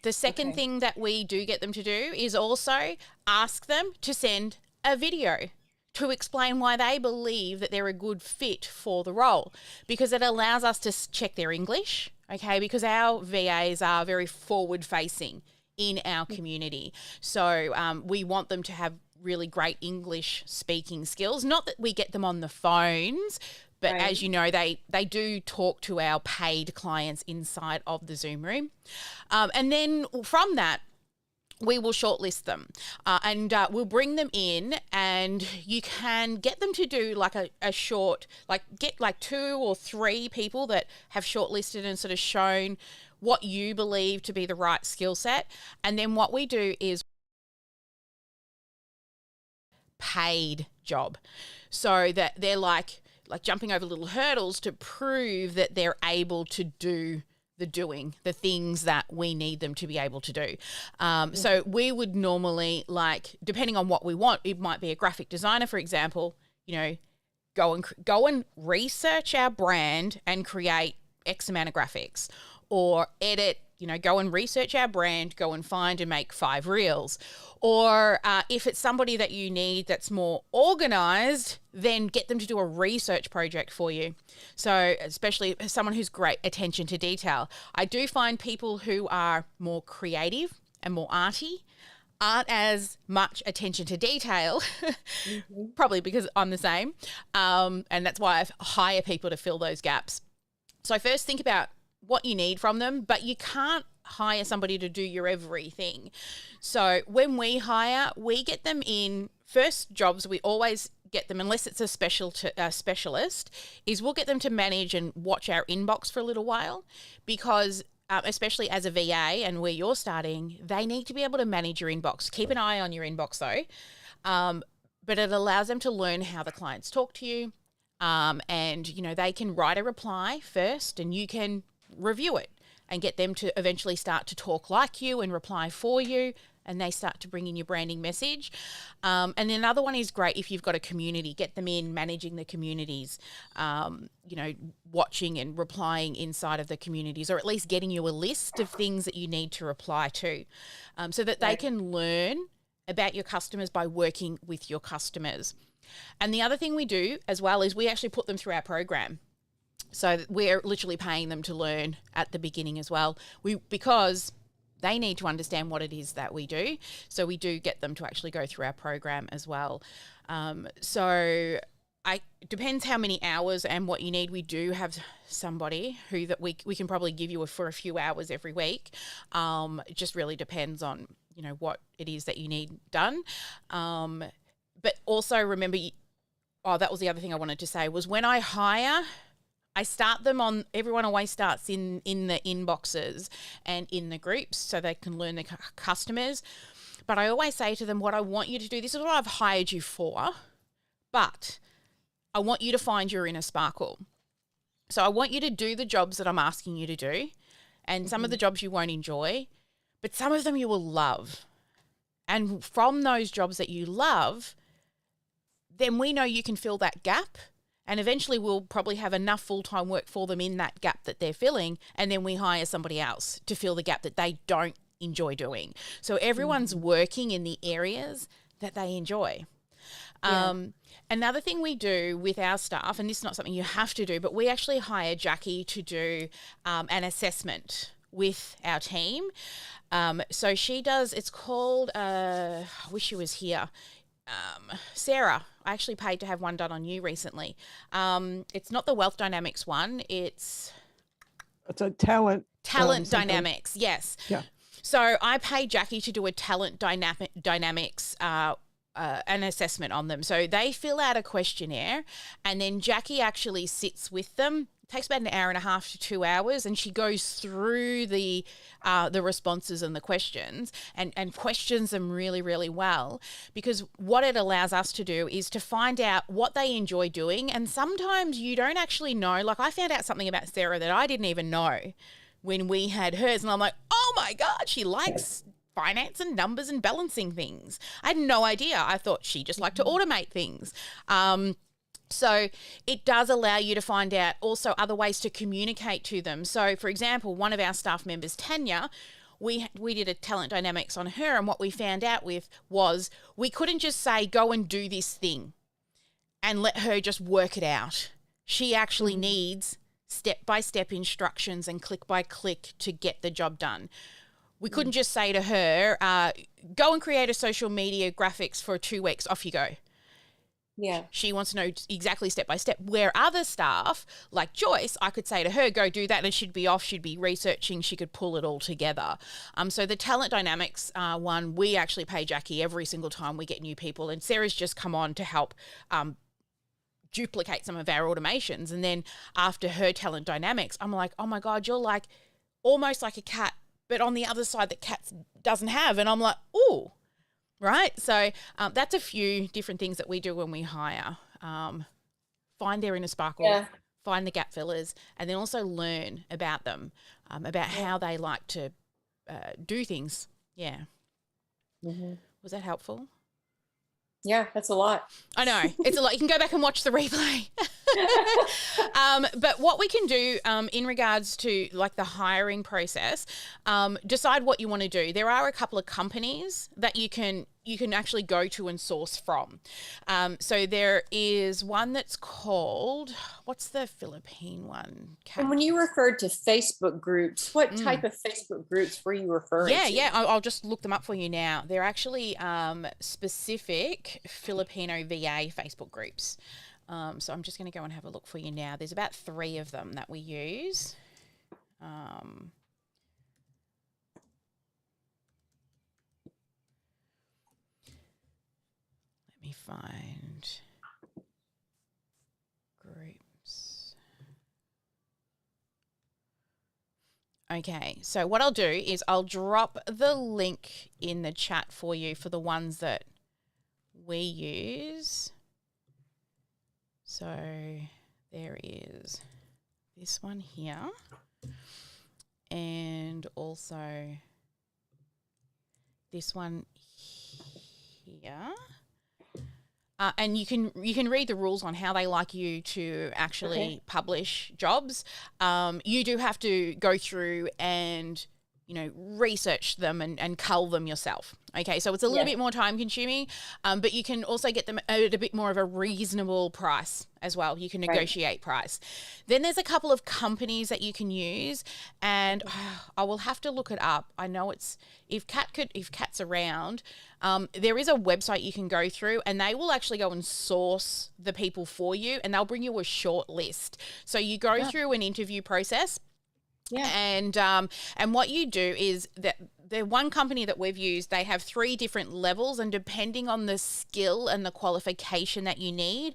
The second thing that we do get them to do is also ask them to send a video to explain why they believe that they're a good fit for the role, because it allows us to check their English, okay, because our VAs are very forward-facing in our community. So we want them to have really great English speaking skills. Not that we get them on the phones, but as you know, they do talk to our paid clients inside of the Zoom room. And then from that, we will shortlist them and we'll bring them in, and you can get them to do like a short, get 2 or 3 people that have shortlisted and sort of shown what you believe to be the right skill set. And then what we do is paid job, so that they're like jumping over little hurdles to prove that they're able to do the things that we need them to be able to do. So we would normally, depending on what we want, it might be a graphic designer, for example, go and research our brand and create X amount of graphics, or edit, go and research our brand, go and find and make 5 reels. Or if it's somebody that you need that's more organized, then get them to do a research project for you. So especially someone who's great attention to detail. I do find people who are more creative and more arty aren't as much attention to detail, probably because I'm the same. And that's why I hire people to fill those gaps. So first think about what you need from them, but you can't hire somebody to do your everything. So when we hire, we get them in first jobs. We always get them, unless it's a specialist, is we'll get them to manage and watch our inbox for a little while, because especially as a VA and where you're starting, they need to be able to manage your inbox. Keep an eye on your inbox though. But it allows them to learn how the clients talk to you. And, you know, they can write a reply first and you can review it and get them to eventually start to talk like you and reply for you, and they start to bring in your branding message. And then another one is great if you've got a community, get them in managing the communities, you know, watching and replying inside of the communities, or at least getting you a list of things that you need to reply to, so that they can learn about your customers by working with your customers. And the other thing we do as well is we actually put them through our program. So we're literally paying them to learn at the beginning as well, because they need to understand what it is that we do. So we do get them to actually go through our program as well. So depends how many hours and what you need. We do have somebody who that we can probably give you for a few hours every week. It just really depends on, you know, what it is that you need done. But also remember, that was the other thing I wanted to say, was when I hire, I start them on, everyone always starts in the inboxes and in the groups so they can learn the customers. But I always say to them, what I want you to do, this is what I've hired you for, but I want you to find your inner sparkle. So I want you to do the jobs that I'm asking you to do, and some of the jobs you won't enjoy, but some of them you will love. And from those jobs that you love, then we know you can fill that gap, and eventually we'll probably have enough full-time work for them in that gap that they're filling, and then we hire somebody else to fill the gap that they don't enjoy doing. So everyone's working in the areas that they enjoy. Another thing we do with our staff, and this is not something you have to do, but we actually hire Jackie to do an assessment with our team. So she does, it's called, I wish she was here, Sarah. I actually paid to have one done on you recently. It's not the Wealth Dynamics one. It's a talent dynamics. Yes. Yeah. So I paid Jackie to do a talent dynamics an assessment on them. So they fill out a questionnaire, and then Jackie actually sits with them. It takes about an hour and a half to 2 hours, and she goes through the responses and the questions and questions them really, really well, because what it allows us to do is to find out what they enjoy doing. And sometimes you don't actually know. Like, I found out something about Sarah that I didn't even know when we had hers, and I'm like, oh my God, she likes finance and numbers and balancing things. I had no idea. I thought she just liked to automate things. So it does allow you to find out also other ways to communicate to them. So, for example, one of our staff members, Tanya, we did a talent dynamics on her, and what we found out with was we couldn't just say, go and do this thing and let her just work it out. She actually needs step-by-step instructions and click-by-click to get the job done. We couldn't just say to her, go and create a social media graphics for 2 weeks, off you go. Yeah. She wants to know exactly step by step. Where other staff, like Joyce, I could say to her, go do that, and she'd be off, she'd be researching, she could pull it all together. So the talent dynamics one, we actually pay Jackie every single time we get new people, and Sarah's just come on to help duplicate some of our automations. And then after her talent dynamics, I'm like, oh my God, you're like almost like a cat, but on the other side that cat doesn't have. And I'm like, ooh, right? So that's a few different things that we do when we hire. Find their inner sparkle, find the gap fillers, and then also learn about them, about how they like to do things. Yeah. Was that helpful? Yeah, that's a lot. I know. It's a lot. You can go back and watch the replay. But what we can do in regards to like the hiring process, decide what you want to do. There are a couple of companies that you can actually go to and source from. So there is one that's called, what's the Philippine one? And when you referred to Facebook groups, what type of Facebook groups were you referring to? Yeah, I'll just look them up for you now. They're actually specific Filipino VA Facebook groups. So I'm just going to go and have a look for you now. There's about 3 of them that we use. Let me find groups. Okay, so what I'll do is I'll drop the link in the chat for you for the ones that we use. So there is this one here, and also this one here. And you can read the rules on how they like you to actually publish jobs. You do have to go through and research them and cull them yourself. Okay, so it's a little bit more time consuming, but you can also get them at a bit more of a reasonable price as well. You can negotiate price. Then there's a couple of companies that you can use, and I will have to look it up. I know if Kat's around, there is a website you can go through, and they will actually go and source the people for you, and they'll bring you a short list. So you go through an interview process. Yeah. And what you do is that the one company that we've used, they have 3 different levels, and depending on the skill and the qualification that you need,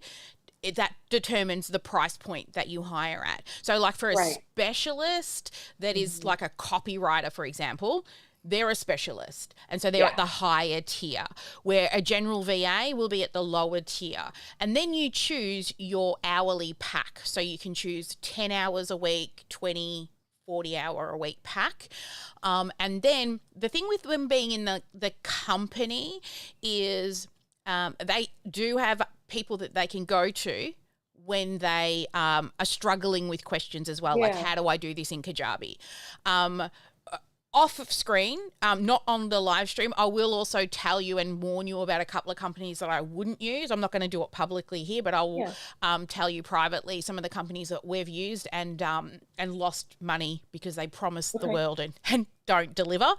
that determines the price point that you hire at. So like for a specialist that is like a copywriter, for example, they're a specialist. And so they're at the higher tier, where a general VA will be at the lower tier. And then you choose your hourly pack. So you can choose 10 hours a week, 20, 40-hour a week pack. And then the thing with them being in the company is they do have people that they can go to when they are struggling with questions as well, like how do I do this in Kajabi? Off of screen, not on the live stream, I will also tell you and warn you about a couple of companies that I wouldn't use. I'm not going to do it publicly here, but I will tell you privately some of the companies that we've used and lost money because they promise the world and don't deliver.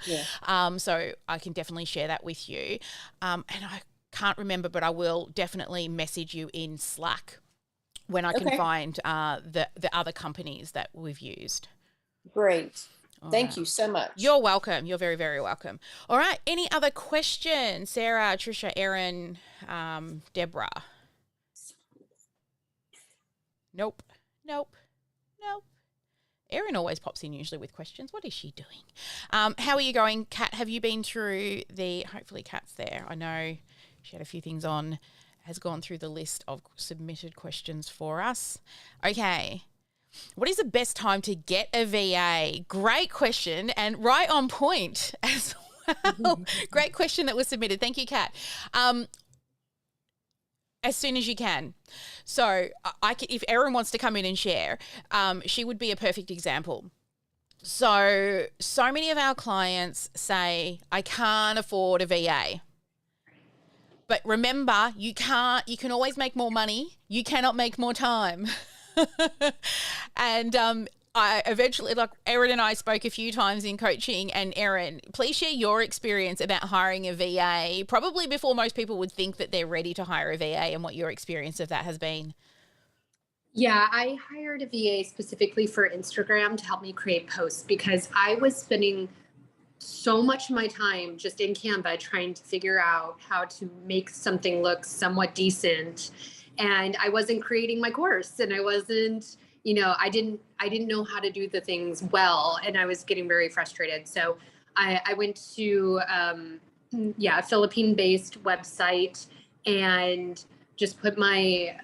So I can definitely share that with you. And I can't remember, but I will definitely message you in Slack when I can find the other companies that we've used. Great. Thank you so much. You're welcome. You're very, very welcome. All right. Any other questions? Sarah, Trisha, Erin, Deborah? Nope. Erin always pops in usually with questions. What is she doing? How are you going, Kat? Have you been through hopefully Kat's there. I know she had a few things on, has gone through the list of submitted questions for us. Okay. What is the best time to get a VA? Great question, and right on point as well. Great question that was submitted. Thank you, Kat. As soon as you can. So if Erin wants to come in and share, she would be a perfect example. So many of our clients say, I can't afford a VA. But remember, you can always make more money. You cannot make more time. And I eventually, like Erin and I spoke a few times in coaching, and Erin, please share your experience about hiring a VA, probably before most people would think that they're ready to hire a VA, and what your experience of that has been. Yeah, I hired a VA specifically for Instagram to help me create posts because I was spending so much of my time just in Canva trying to figure out how to make something look somewhat decent. And I wasn't creating my course, and I wasn't, I didn't know how to do the things well, and I was getting very frustrated. So I went to, a Philippine-based website and just put my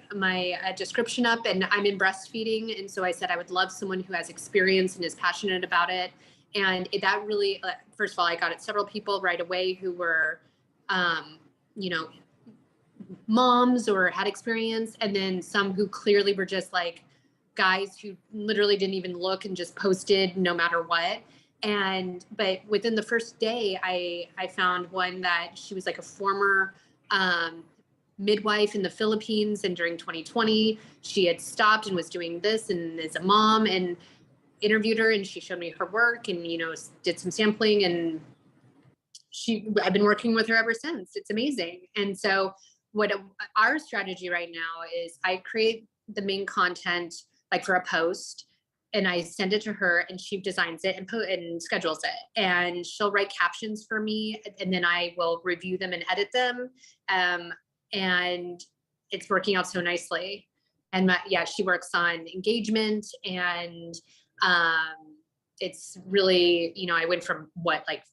description up, and I'm in breastfeeding. And so I said, I would love someone who has experience and is passionate about it. And that really, first of all, I got it several people right away who were, moms or had experience, and then some who clearly were just like guys who literally didn't even look and just posted no matter what. But within the first day, I found one that she was like a former midwife in the Philippines, and during 2020 she had stopped and was doing this and is a mom, and interviewed her, and she showed me her work and did some sampling, and I've been working with her ever since. It's amazing. And so our strategy right now is I create the main content like for a post and I send it to her and she designs it and schedules it. And she'll write captions for me and then I will review them and edit them. And it's working out so nicely. And she works on engagement and it's really, I went from like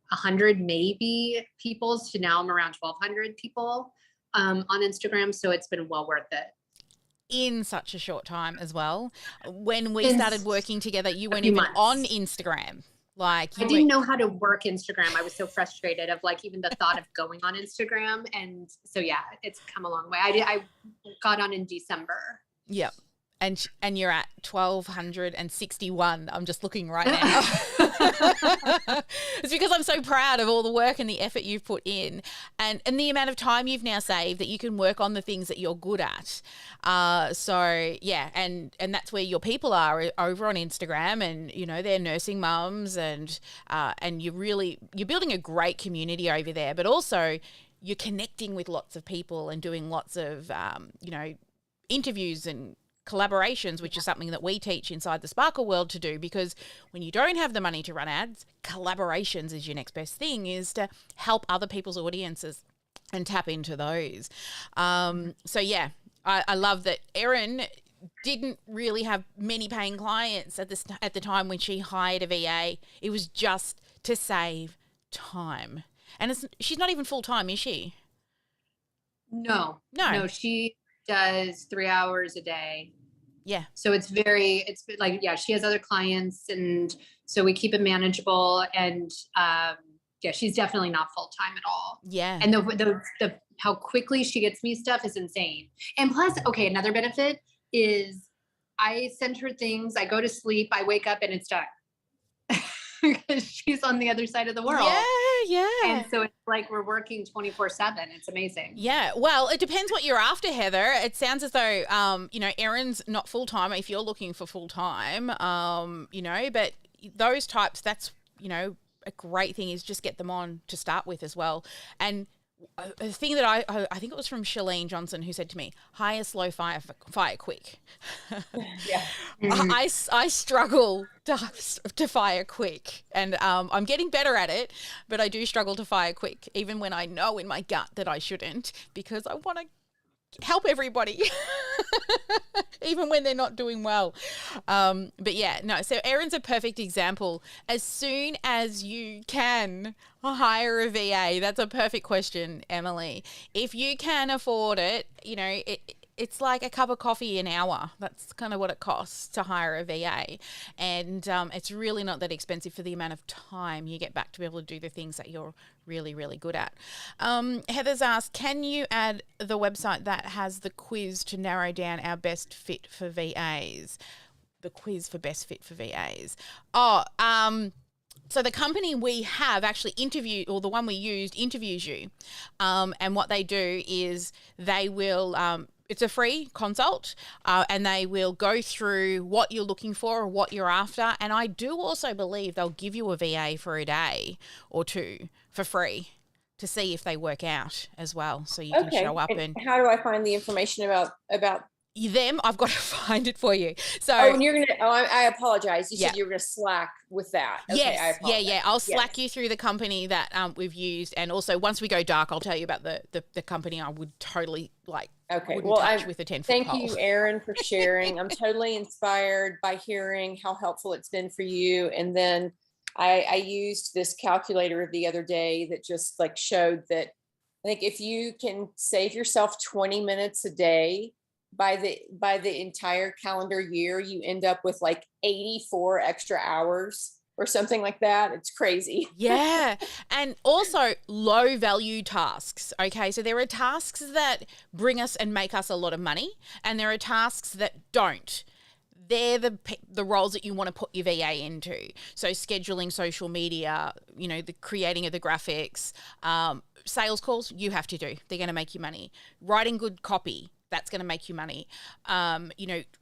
100 maybe peoples to now I'm around 1,200 people on Instagram. So it's been well worth it. In such a short time as well. When we started working together, you weren't even on Instagram. I didn't know how to work Instagram. I was so frustrated of even the thought of going on Instagram. And so, it's come a long way. I got on in December. Yep. And you're at 1,261. I'm just looking right now. It's because I'm so proud of all the work and the effort you've put in and the amount of time you've now saved that you can work on the things that you're good at. And that's where your people are over on Instagram and, they're nursing mums and you're building a great community over there, but also you're connecting with lots of people and doing lots of, interviews and collaborations, which is something that we teach inside the Sparkle world to do, because when you don't have the money to run ads, collaborations is your next best thing, is to help other people's audiences and tap into those. I love that Erin didn't really have many paying clients at the time when she hired a VA. It was just to save time. And she's not even full-time, is she? No, she does 3 hours a day. Yeah. So it's she has other clients and so we keep it manageable and she's definitely not full-time at all. Yeah. And the how quickly she gets me stuff is insane. And plus, another benefit is I send her things, I go to sleep, I wake up and it's done. Because she's on the other side of the world. Yeah. And so it's we're working 24/7. It's amazing. Yeah. Well, it depends what you're after, Heather. It sounds as though, Erin's not full-time if you're looking for full-time, but those types, that's, a great thing is just get them on to start with as well. And a thing that I think it was from Shalene Johnson who said to me, hire slow, fire quick. Yeah. I struggle to fire quick and I'm getting better at it, but I do struggle to fire quick even when I know in my gut that I shouldn't, because I want to help everybody even when they're not doing well. So Erin's a perfect example. As soon as you can hire a VA, that's a perfect question, Emily. If you can afford it, it's like a cup of coffee an hour. That's kind of what it costs to hire a VA. And it's really not that expensive for the amount of time you get back to be able to do the things that you're really, really good at. Heather's asked, can you add the website that has the quiz to narrow down our best fit for VAs? The quiz for best fit for VAs. So the company we have actually interviewed, or the one we used, interviews you. And what they do is they will... it's a free consult and they will go through what you're looking for or what you're after. And I do also believe they'll give you a VA for a day or two for free to see if they work out as well. So you can show up and how do I find the information about them? I've got to find it for you. So I apologize. You said you were going to Slack with that. Okay, yes. Yeah. I'll Slack you through the company that we've used. And also once we go dark, I'll tell you about the company I would totally touch with a 10-foot Thank pole. you, Erin, for sharing. I'm totally inspired by hearing how helpful it's been for you. And then I used this calculator the other day that just showed that I think if you can save yourself 20 minutes a day by the entire calendar year, you end up with 84 extra hours or something like that. It's crazy. Yeah. And also low value tasks. Okay. So there are tasks that bring us and make us a lot of money, and there are tasks that don't. They're the roles that you want to put your VA into. So scheduling social media, the creating of the graphics, sales calls, you have to do. They're going to make you money. Writing good copy, that's going to make you money.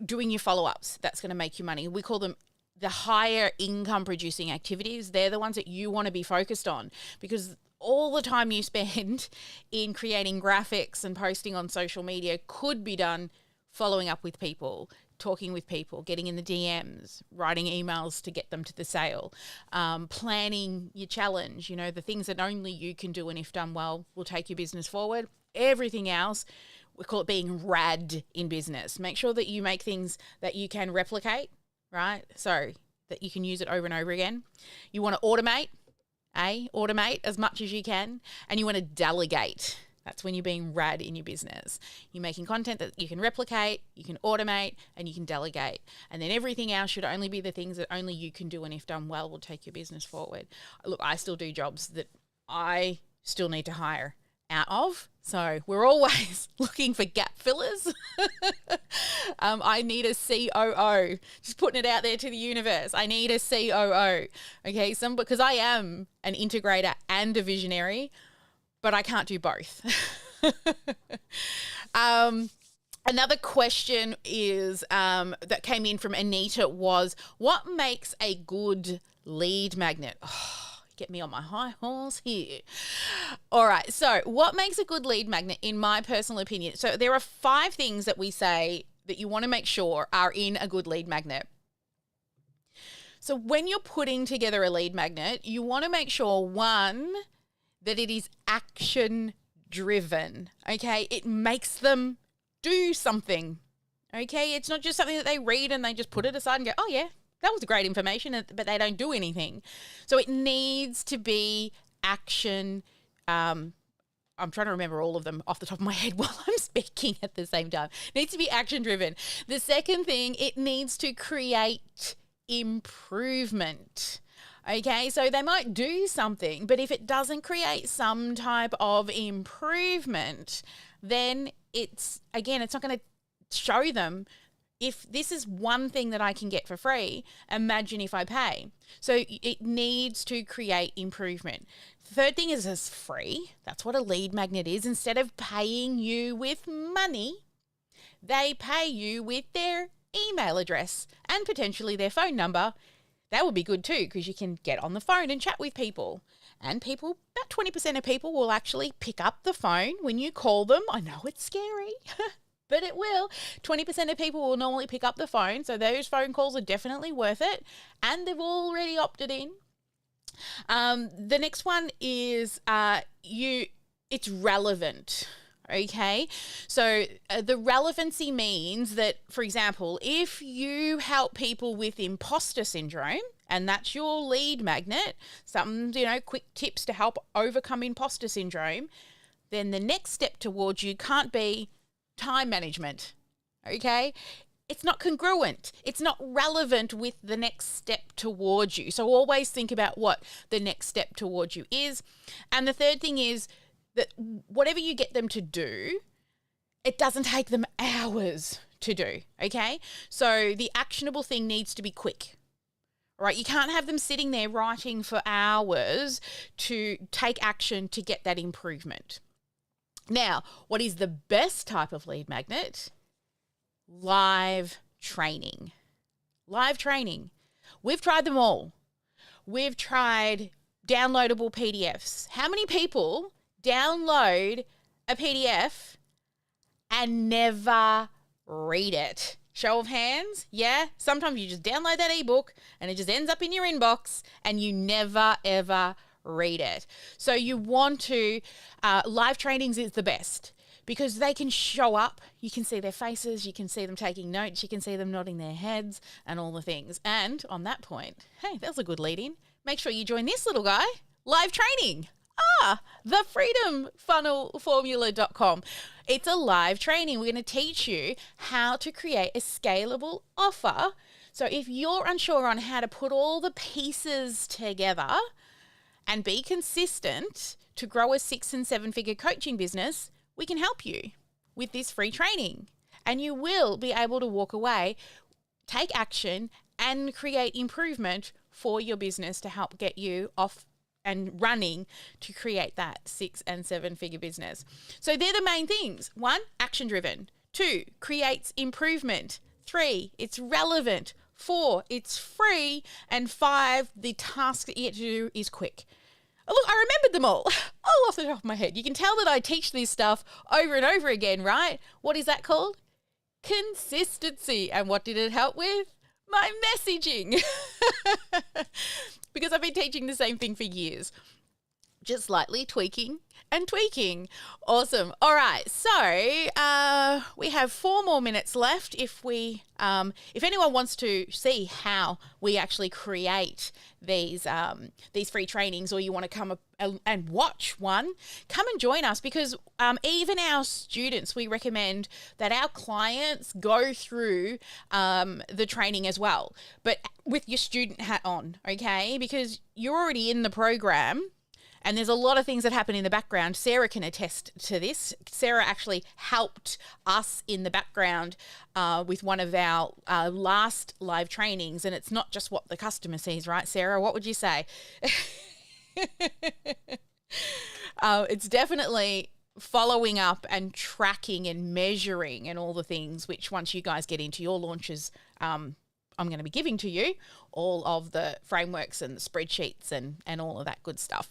Doing your follow-ups, that's going to make you money. We call them the higher income producing activities. They're the ones that you want to be focused on, because all the time you spend in creating graphics and posting on social media could be done following up with people, talking with people, getting in the DMs, writing emails to get them to the sale, planning your challenge, you know, the things that only you can do and if done well will take your business forward. Everything else, we call it being rad in business. Make sure that you make things that you can replicate, right? So that you can use it over and over again. You want to automate, automate as much as you can, and you want to delegate. That's when you're being rad in your business. You're making content that you can replicate, you can automate, and you can delegate. And then everything else should only be the things that only you can do and if done well will take your business forward. Look, I still do jobs that I still need to hire out of. So we're always looking for gap fillers. I need a COO. Just putting it out there to the universe. I need a COO. Okay, because I am an integrator and a visionary, but I can't do both. Another question is that came in from Anita was, what makes a good lead magnet? Oh, get me on my high horse here. All right, so what makes a good lead magnet in my personal opinion? So there are 5 things that we say that you want to make sure are in a good lead magnet. So when you're putting together a lead magnet, you want to make sure, one, that it is action driven, okay? It makes them do something, okay? It's not just something that they read and they just put it aside and go, oh yeah, that was great information, but they don't do anything. So it needs to be action. I'm trying to remember all of them off the top of my head while I'm speaking at the same time. It needs to be action driven. The second thing, it needs to create improvement. Okay, so they might do something, but if it doesn't create some type of improvement, then it's not going to show them, if this is one thing that I can get for free, imagine if I pay. So it needs to create improvement. The third thing is it's free. That's what a lead magnet is. Instead of paying you with money, they pay you with their email address and potentially their phone number. That would be good too, because you can get on the phone and chat with people. And people, about 20% of people will actually pick up the phone when you call them. I know it's scary, but it will. 20% of people will normally pick up the phone. So those phone calls are definitely worth it. And they've already opted in. The next one is it's relevant. Okay, so the relevancy means that, for example, if you help people with imposter syndrome, and that's your lead magnet, some, quick tips to help overcome imposter syndrome, then the next step towards you can't be time management. Okay, it's not congruent. It's not relevant with the next step towards you. So always think about what the next step towards you is. And the third thing is that whatever you get them to do, it doesn't take them hours to do, okay? So the actionable thing needs to be quick, all right? You can't have them sitting there writing for hours to take action to get that improvement. Now, what is the best type of lead magnet? Live training. Live training. We've tried them all. We've tried downloadable PDFs. How many people download a PDF and never read it? Show of hands. Yeah. Sometimes you just download that ebook and it just ends up in your inbox and you never, ever read it. So you want to, live trainings is the best because they can show up. You can see their faces. You can see them taking notes. You can see them nodding their heads and all the things. And on that point, hey, that was a good lead in. Make sure you join this little guy, live training. thefreedomfunnelformula.com. It's a live training. We're going to teach you how to create a scalable offer. So if you're unsure on how to put all the pieces together and be consistent to grow a 6 and 7 figure coaching business, we can help you with this free training. And you will be able to walk away, take action, and create improvement for your business to help get you off and running to create that 6 and 7 figure business. So they're the main things. 1, action driven. 2, creates improvement. 3, it's relevant. 4, it's free. And 5, the task that you get to do is quick. Oh, look, I remembered them all. off the top of my head. You can tell that I teach this stuff over and over again, right? What is that called? Consistency. And what did it help with? My messaging. Because I've been teaching the same thing for years. Just slightly tweaking and tweaking. Awesome. All right. So we have 4 more minutes left. If anyone wants to see how we actually create these free trainings, or you want to come and watch one, come and join us, because even our students, we recommend that our clients go through the training as well, but with your student hat on, okay? Because you're already in the program. And there's a lot of things that happen in the background. Sarah can attest to this. Sarah actually helped us in the background with one of our last live trainings. And it's not just what the customer sees, right, Sarah? What would you say? It's definitely following up and tracking and measuring and all the things, which once you guys get into your launches, I'm going to be giving to you all of the frameworks and the spreadsheets and all of that good stuff.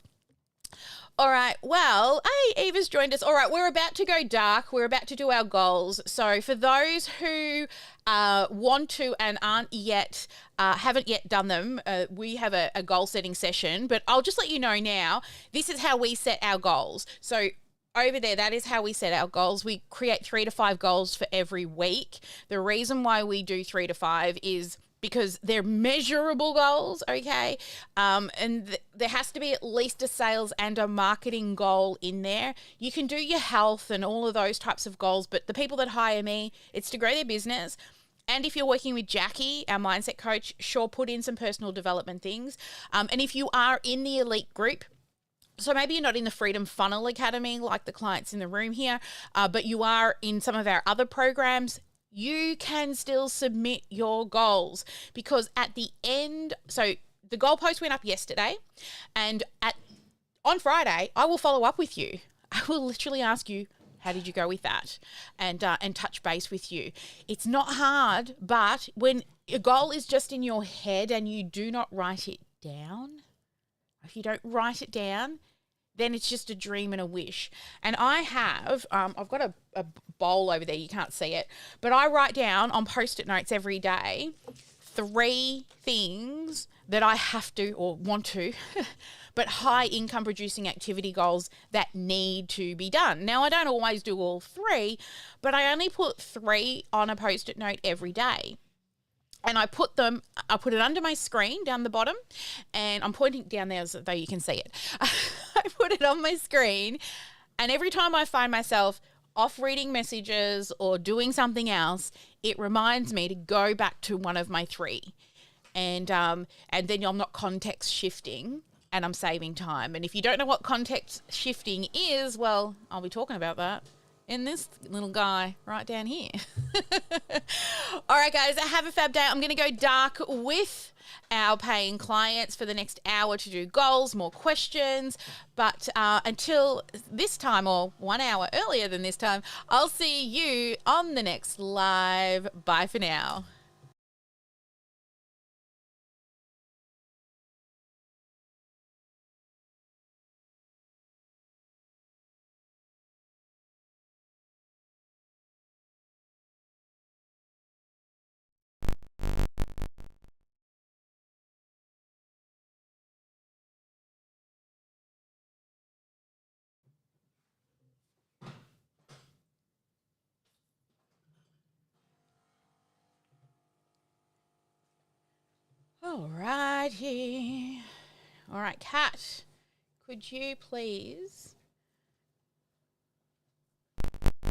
All right. Well, hey, Eva's joined us. All right. We're about to go dark. We're about to do our goals. So for those who want to and aren't yet, haven't yet done them, we have a goal setting session, but I'll just let you know now, this is how we set our goals. So over there, that is how we set our goals. We create 3 to 5 goals for every week. The reason why we do 3 to 5 is because they're measurable goals, okay? There has to be at least a sales and a marketing goal in there. You can do your health and all of those types of goals, but the people that hire me, it's to grow their business. And if you're working with Jackie, our mindset coach, sure, put in some personal development things. And if you are in the elite group, so maybe you're not in the Freedom Funnel Academy like the clients in the room here, but you are in some of our other programs, you can still submit your goals, because at the end, so the goal post went up yesterday, and on Friday, I will follow up with you. I will literally ask you, how did you go with that? And touch base with you. It's not hard, but when a goal is just in your head and you do not write it down, if you don't write it down, then it's just a dream and a wish. And I have, I've got a bowl over there, you can't see it, but I write down on Post-it notes every day 3 things that I have to or want to, but high income producing activity goals that need to be done. Now, I don't always do all 3, but I only put 3 on a Post-it note every day. And I put it under my screen down the bottom, and I'm pointing down there so though you can see it. I put it on my screen, and every time I find myself off reading messages or doing something else, it reminds me to go back to one of my 3. And then I'm not context shifting, and I'm saving time. And if you don't know what context shifting is, well, I'll be talking about that in this little guy right down here. All right, guys, have a fab day. I'm going to go dark with our paying clients for the next hour to do goals, more questions. But until this time, or 1 hour earlier than this time, I'll see you on the next live. Bye for now. All righty. All right, Kat, could you please